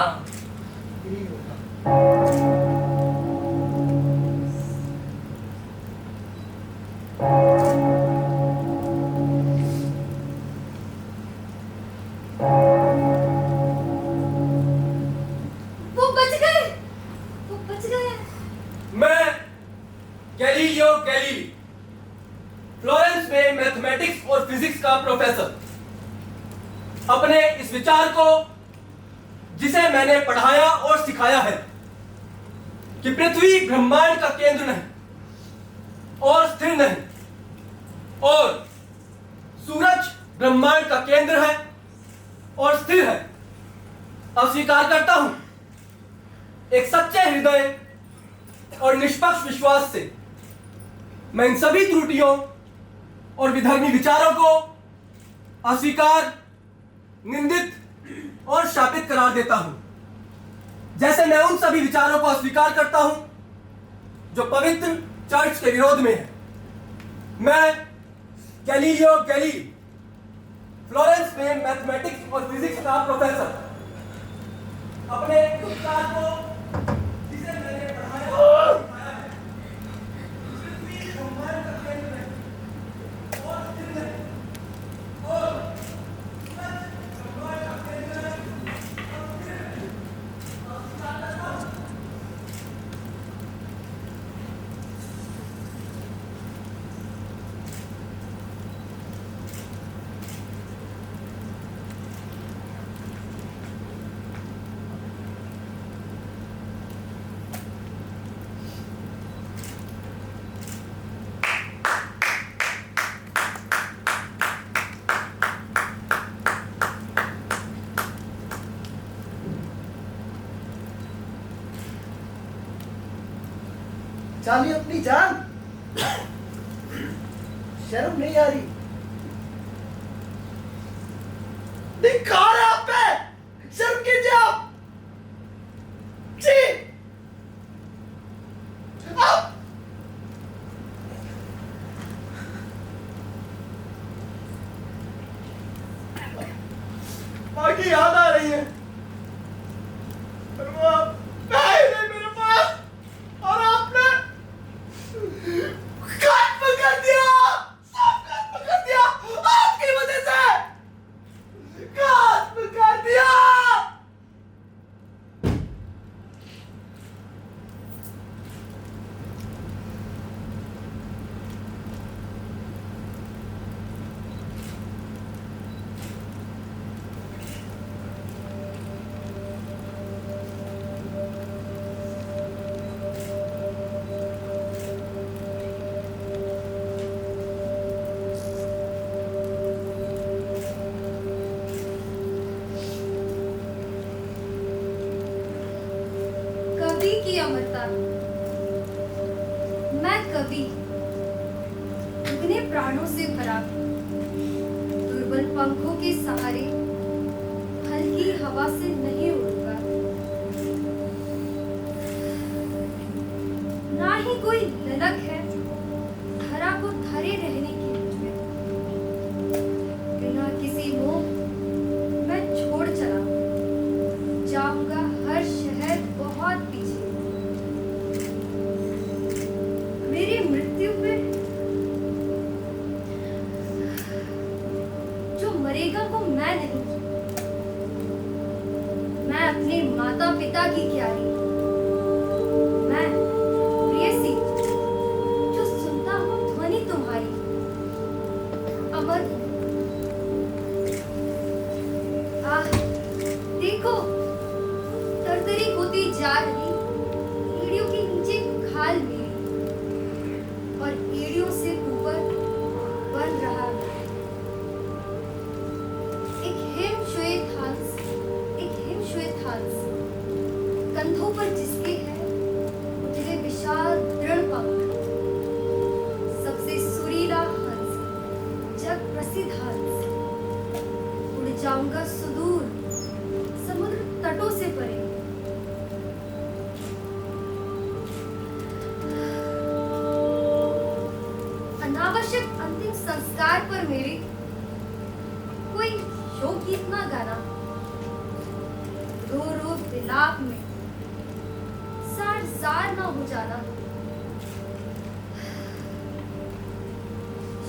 वो बच गए। मैं गैलीलियो गैलीली, फ्लोरेंस में मैथमेटिक्स और फिजिक्स का प्रोफेसर, अपने इस विचार को, जिसे मैंने पढ़ाया और सिखाया है कि पृथ्वी ब्रह्मांड का केंद्र नहीं और स्थिर नहीं, और सूरज ब्रह्मांड का केंद्र है और स्थिर है, अस्वीकार करता हूं। एक सच्चे हृदय और निष्पक्ष विश्वास से मैं इन सभी त्रुटियों और विधर्मी विचारों को अस्वीकार, निंदित और शापित करार देता हूं, जैसे मैं उन सभी विचारों को अस्वीकार करता हूं जो पवित्र चर्च के विरोध में है। मैं गैलीलियो गैलीली, फ्लोरेंस में मैथमेटिक्स और फिजिक्स का प्रोफेसर, अपने विचार को, जिसे मैंने पढ़ाया और सिखाया है, पृथ्वी ब्रह्मांड का केंद्र है और स्थिर है, और सूरज ब्रह्मांड का केंद्र है और स्थिर है, और स्वीकार करता हूं। चाली अपनी जान, शर्म नहीं आ रही? धिक्कार है आप पे, शर्म कीजिए आप। जी, आप माँ की याद आ रही है, पर वो नहीं मेरे पास, और आपने खत्म कर दिया, सब खत्म कर दिया, आपकी वजह से खत्म कर दिया। की अमरता। मैं कवि, दुगने प्राणों से भरा, दुर्बल पंखों के सहारे हल्की हवा से नहीं उड़ूंगा। ना ही कोई ललक है धरा को धरे रहने की मुझमें। बिना किसी मोह मैं छोड़ चला जाऊंगा हर शहर बहुत पीछे। मेरी मृत्यु पे जो मरेगा वो मैं नहीं, मैं अपने माता पिता की क्यारी, मैं प्रेयसी जो सुनता हूँ ध्वनि तुम्हारी, अमर। आह देखो, तरतरी होती जा रही एड़ियों के नीचे खाल मेरी, और एड़ियों से ऊपर बन रहा एक हिम श्वेत हंस, एक हिम श्वेत हंस, कंधों पर जिसके है उजले विशाल दृढ़ पंख, सबसे सुरीला हंस, जग प्रसिद्ध हंस। उड़ जाऊंगा सुदूर समुद्र तटों से परे। अनावश्यक अंतिम संस्कार पर मेरे कोई शोक गीत ना गाना। रो रो विलाप में सार जार ना हो जाना।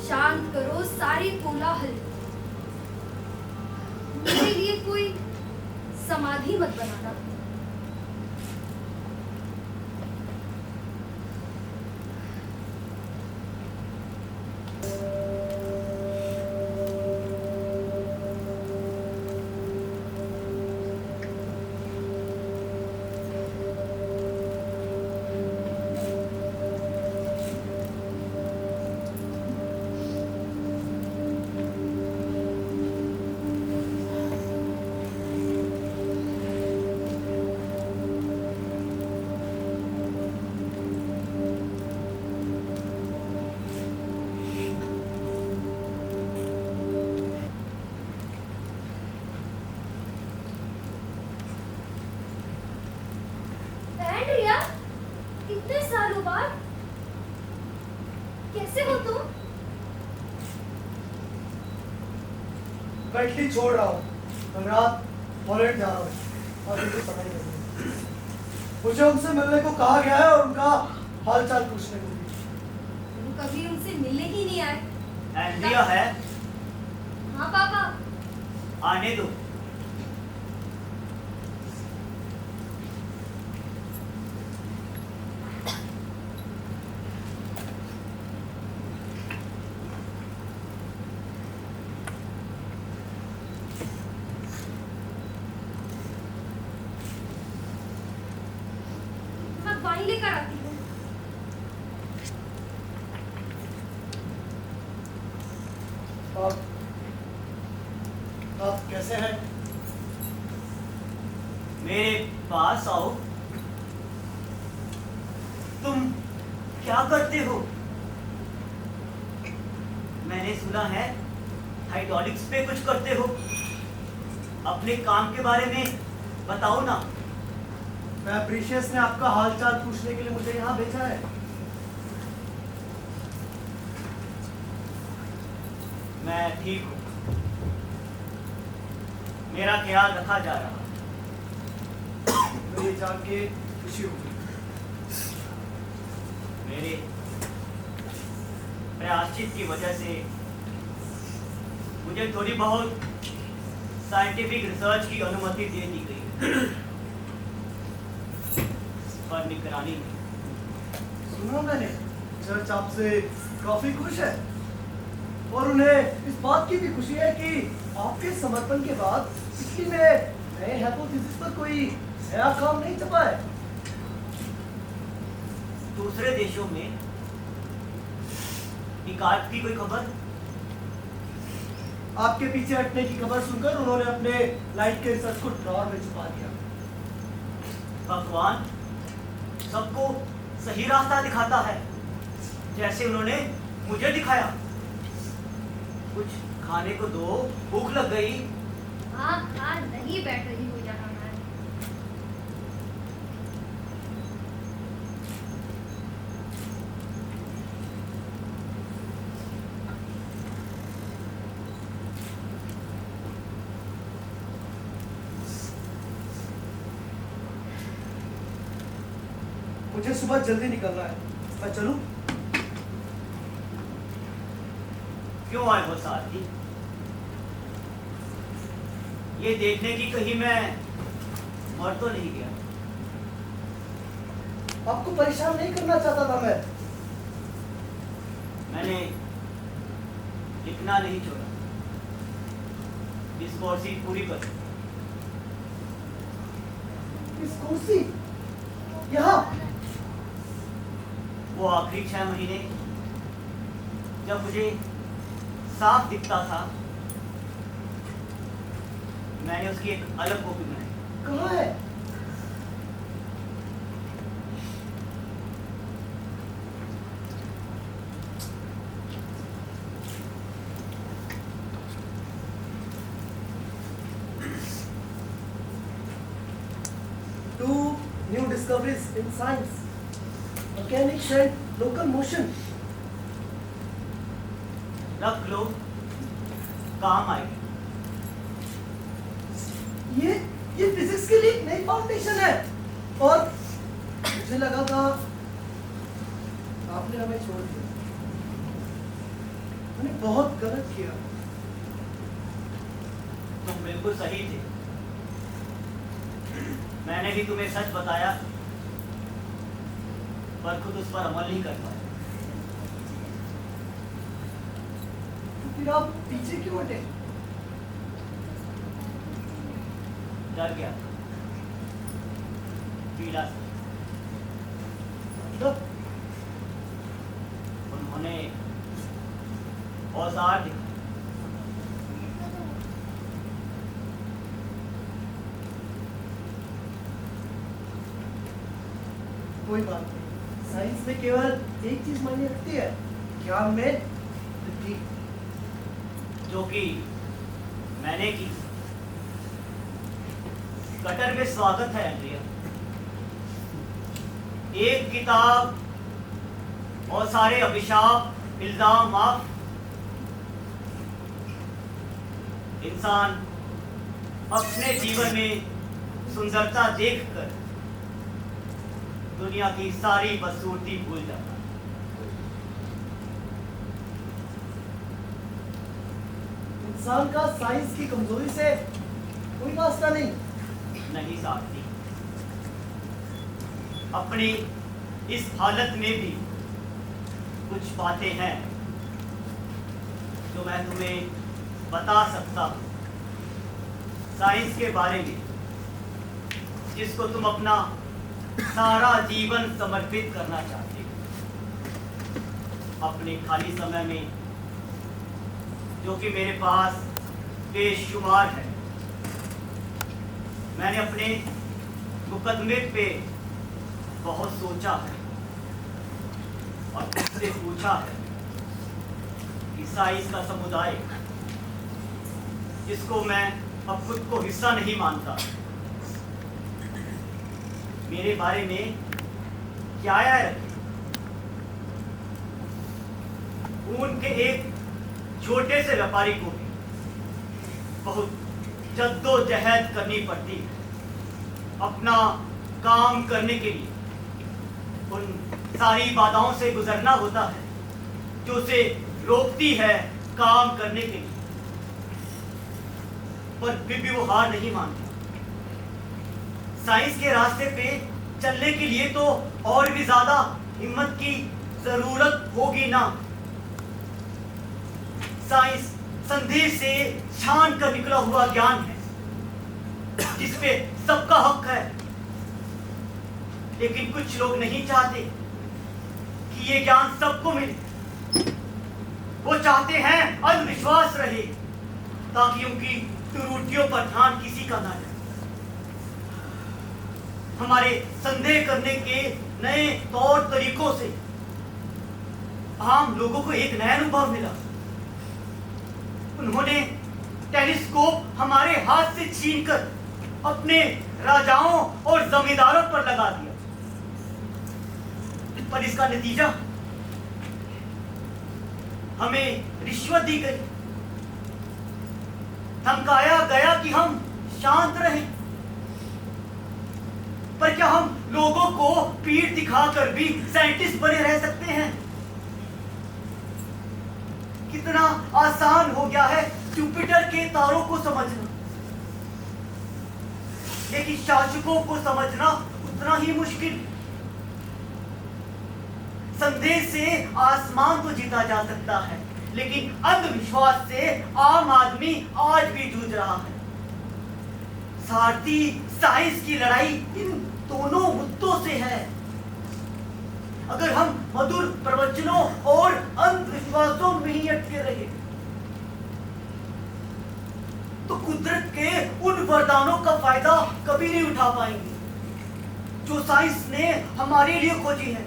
शांत करो सारी कोलाहल, मेरे लिए कोई समाधि मत बनाना। एंड्रिया, इतने सालों बाद कैसे हो तुम? मैं इटली छोड़ रहा हूँ, रात हॉलैंड जा रहा हूँ और मुझे पढ़ाई करनी है। मुझे उनसे मिलने को कहा गया है और उनका हालचाल पूछने को भी। तुम कभी उनसे मिलने ही नहीं आए। एंड्रिया है, हाँ पापा। आने दो। मैं वाइन लेकर आती हूँ। आप कैसे हैं? मेरे पास आओ। तुम क्या करते हो? मैंने सुना है हाइड्रोलिक्स पे कुछ करते हो। अपने काम के बारे में बताओ ना। मैं प्रीशियस ने आपका हालचाल पूछने के लिए मुझे यहाँ भेजा है। मैं ठीक हूँ, मेरा ख्याल रखा जा रहा है। मुझे जान के खुशी होगी। मेरे प्रायश्चित की वजह से मुझे थोड़ी बहुत साइंटिफिक रिसर्च की अनुमति दे दी गई पर निगरानी में। सुना मैंने चर्च आपसे काफी खुश है और उन्हें इस बात की भी खुशी है कि आपके समर्पण के बाद इटली में नए हाइपोथेसिस पर कोई नया काम नहीं छपा है। दूसरे देशों में निकात की कोई खबर? आपके पीछे हटने की खबर सुनकर उन्होंने अपने लाइट के रिसर्च को ड्रॉर में छुपा दिया। भगवान, सबको सही रास्ता दिखाता है, जैसे उन्होंने मुझे दिखाया। कुछ खाने को दो, भूख लग गई। खा नहीं बैठ रही हो यहाँ मैं। मुझे सुबह जल्दी निकलना है, मैं चलूं? क्यों आए हो साथी? ये देखने की कहीं मैं मर तो नहीं गया? आपको परेशान नहीं करना चाहता था मैं। मैंने लिखना नहीं छोड़ा। इस कोर्स की पूरी कर। इस कुर्सी यहाँ वो आखिरी 6 महीने जब मुझे साफ दिखता था, मैंने उसकी एक अलग कॉपी बनाई। कहाँ है? Two new discoveries in science: mechanics and local motion. रख लो, काम आएगी। ये फिजिक्स के लिए एक नई फाउंडेशन है, और मुझे लगा था आपने हमें छोड़ दिया। मैंने बहुत गलत किया। तुम बिल्कुल सही थे। मैंने भी तुम्हें सच बताया, पर खुद उस पर अमल नहीं कर पाया। तो फिर आप पीछे क्यों हटे? डर गया, पीड़ा से। मतलब उन्होंने औजार दिखाए। कोई बात नहीं, साइंस में केवल एक चीज मायने रखती है, ज्ञान में वृद्धि। जो कि मैंने की। कटर में स्वागत है एंड्रिया। एक किताब और सारे अभिशाप, इल्जाम माफ। इंसान अपने जीवन में सुंदरता देखकर दुनिया की सारी बदसूरती भूल जाता है। इंसान का साइंस की कमजोरी से कोई वास्ता नहीं। नहीं साथी, अपनी इस हालत में भी कुछ बातें हैं जो मैं तुम्हें बता सकता हूँ, साइंस के बारे में, जिसको तुम अपना सारा जीवन समर्पित करना चाहते हो। अपने खाली समय में, जो कि मेरे पास बेशुमार है, मैंने अपने मुकदमे पे बहुत सोचा है और खुद से पूछा है कि साइंस का समुदाय, जिसको मैं अब खुद को हिस्सा नहीं मानता, मेरे बारे में क्या आया रखे। उनके एक छोटे से व्यापारी को भी बहुत जद्दोजहद करनी पड़ती है अपना काम करने के लिए। उन सारी बाधाओं से गुजरना होता है जो उसे रोकती है काम करने के लिए, पर फिर भी वो हार नहीं मानता। साइंस के रास्ते पे चलने के लिए तो और भी ज्यादा हिम्मत की जरूरत होगी ना। साइंस संदेह से छान कर निकला हुआ ज्ञान है, जिसपे सबका हक है। लेकिन कुछ लोग नहीं चाहते कि ये ज्ञान सबको मिले। वो चाहते हैं अंधविश्वास रहे, ताकि उनकी त्रुटियों पर ध्यान किसी का ना जाए। हमारे संदेह करने के नए तौर तरीकों से आम लोगों को एक नया अनुभव मिला। उन्होंने टेलीस्कोप हमारे हाथ से छीनकर अपने राजाओं और जमींदारों पर लगा दिया, पर इसका नतीजा हमें रिश्वत दी गई, धमकाया गया कि हम शांत रहें। पर क्या हम लोगों को पीठ दिखाकर भी साइंटिस्ट बने रह सकते हैं? कितना आसान हो गया है जुपिटर के तारों को समझना, लेकिन शासकों को समझना उतना ही मुश्किल। संदेह से आसमान तो जीता जा सकता है, लेकिन अंधविश्वास से आम आदमी आज भी जूझ रहा है। सारथी साइंस की लड़ाई इन दोनों मुद्दों से है। अगर हम मधुर प्रवचनों और अंधविश्वासों में ही अटके रहे तो कुदरत के उन वरदानों का फायदा कभी नहीं उठा पाएंगे जो साइंस ने हमारे लिए खोजी है।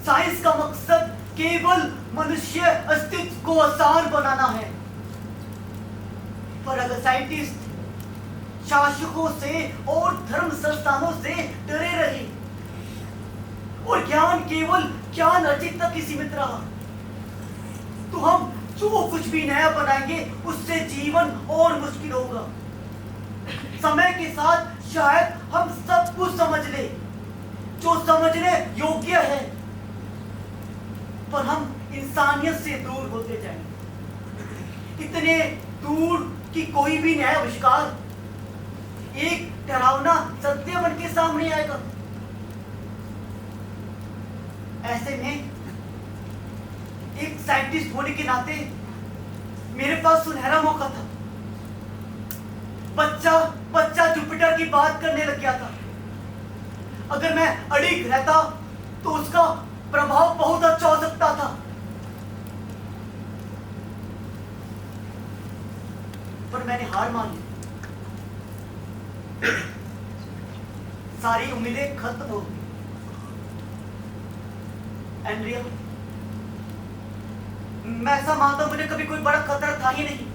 साइंस का मकसद केवल मनुष्य अस्तित्व को आसान बनाना है, पर अगर साइंटिस्ट शासकों से और धर्म संस्थानों से डरे रहे और ज्ञान केवल ज्ञान अर्जित तक ही सीमित रहा, तो हम जो कुछ भी नया बनाएंगे उससे जीवन और मुश्किल होगा। समय के साथ शायद हम सब कुछ समझ ले जो समझने योग्य है, पर हम इंसानियत से दूर होते जाएंगे, इतने दूर कि कोई भी नया आविष्कार एक डरावना सत्य बन के सामने आएगा। ऐसे में एक साइंटिस्ट होने के नाते मेरे पास सुनहरा मौका था। बच्चा जुपिटर की बात करने लग गया था। अगर मैं अड़िग रहता तो उसका प्रभाव बहुत अच्छा हो सकता था, पर मैंने हार मान ली। सारी उम्मीदें खत्म हो गई। एंड्रिया, मैं ऐसा मानता हूं मुझे कभी कोई बड़ा खतरा था ही नहीं।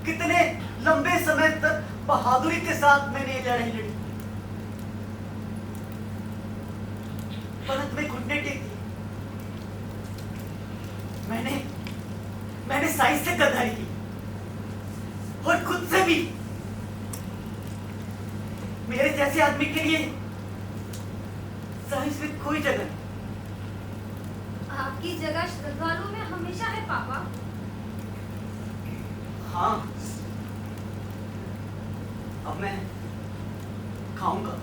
कितने लंबे समय तक बहादुरी के साथ मैंने ये लड़ाई लड़ी, पर अंत में घुटने टेक दिए। मैंने साइंस से गद्दारी की और खुद से भी। मेरे जैसे आदमी के लिए साइंस में कोई जगह नहीं। आपकी जगह श्रद्धालुओं में हमेशा है पापा। हाँ, अब मैं खाऊंगा।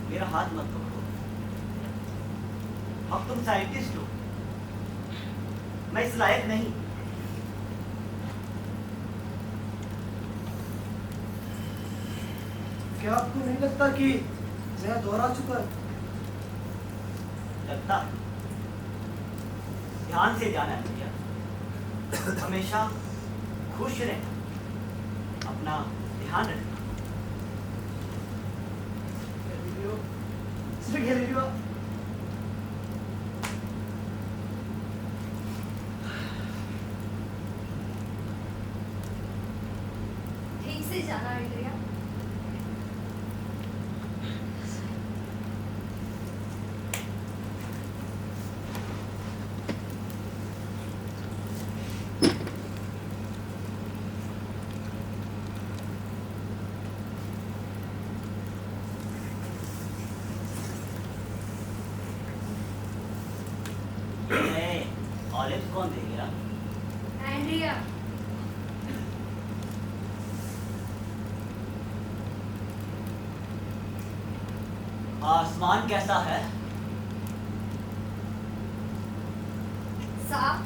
मेरा हाथ मत पकड़ो। अब तुम साइंटिस्ट हो, मैं इस लायक नहीं। क्या आपको नहीं लगता कि मैं दोहरा चुका है? लगता है। ध्यान से जाना भैया, हमेशा खुश रहना, अपना ध्यान रखना। ठीक से जाना एंड्रिया। ऑलिव कौन देगा? एंड्रिया, आसमान कैसा है? साफ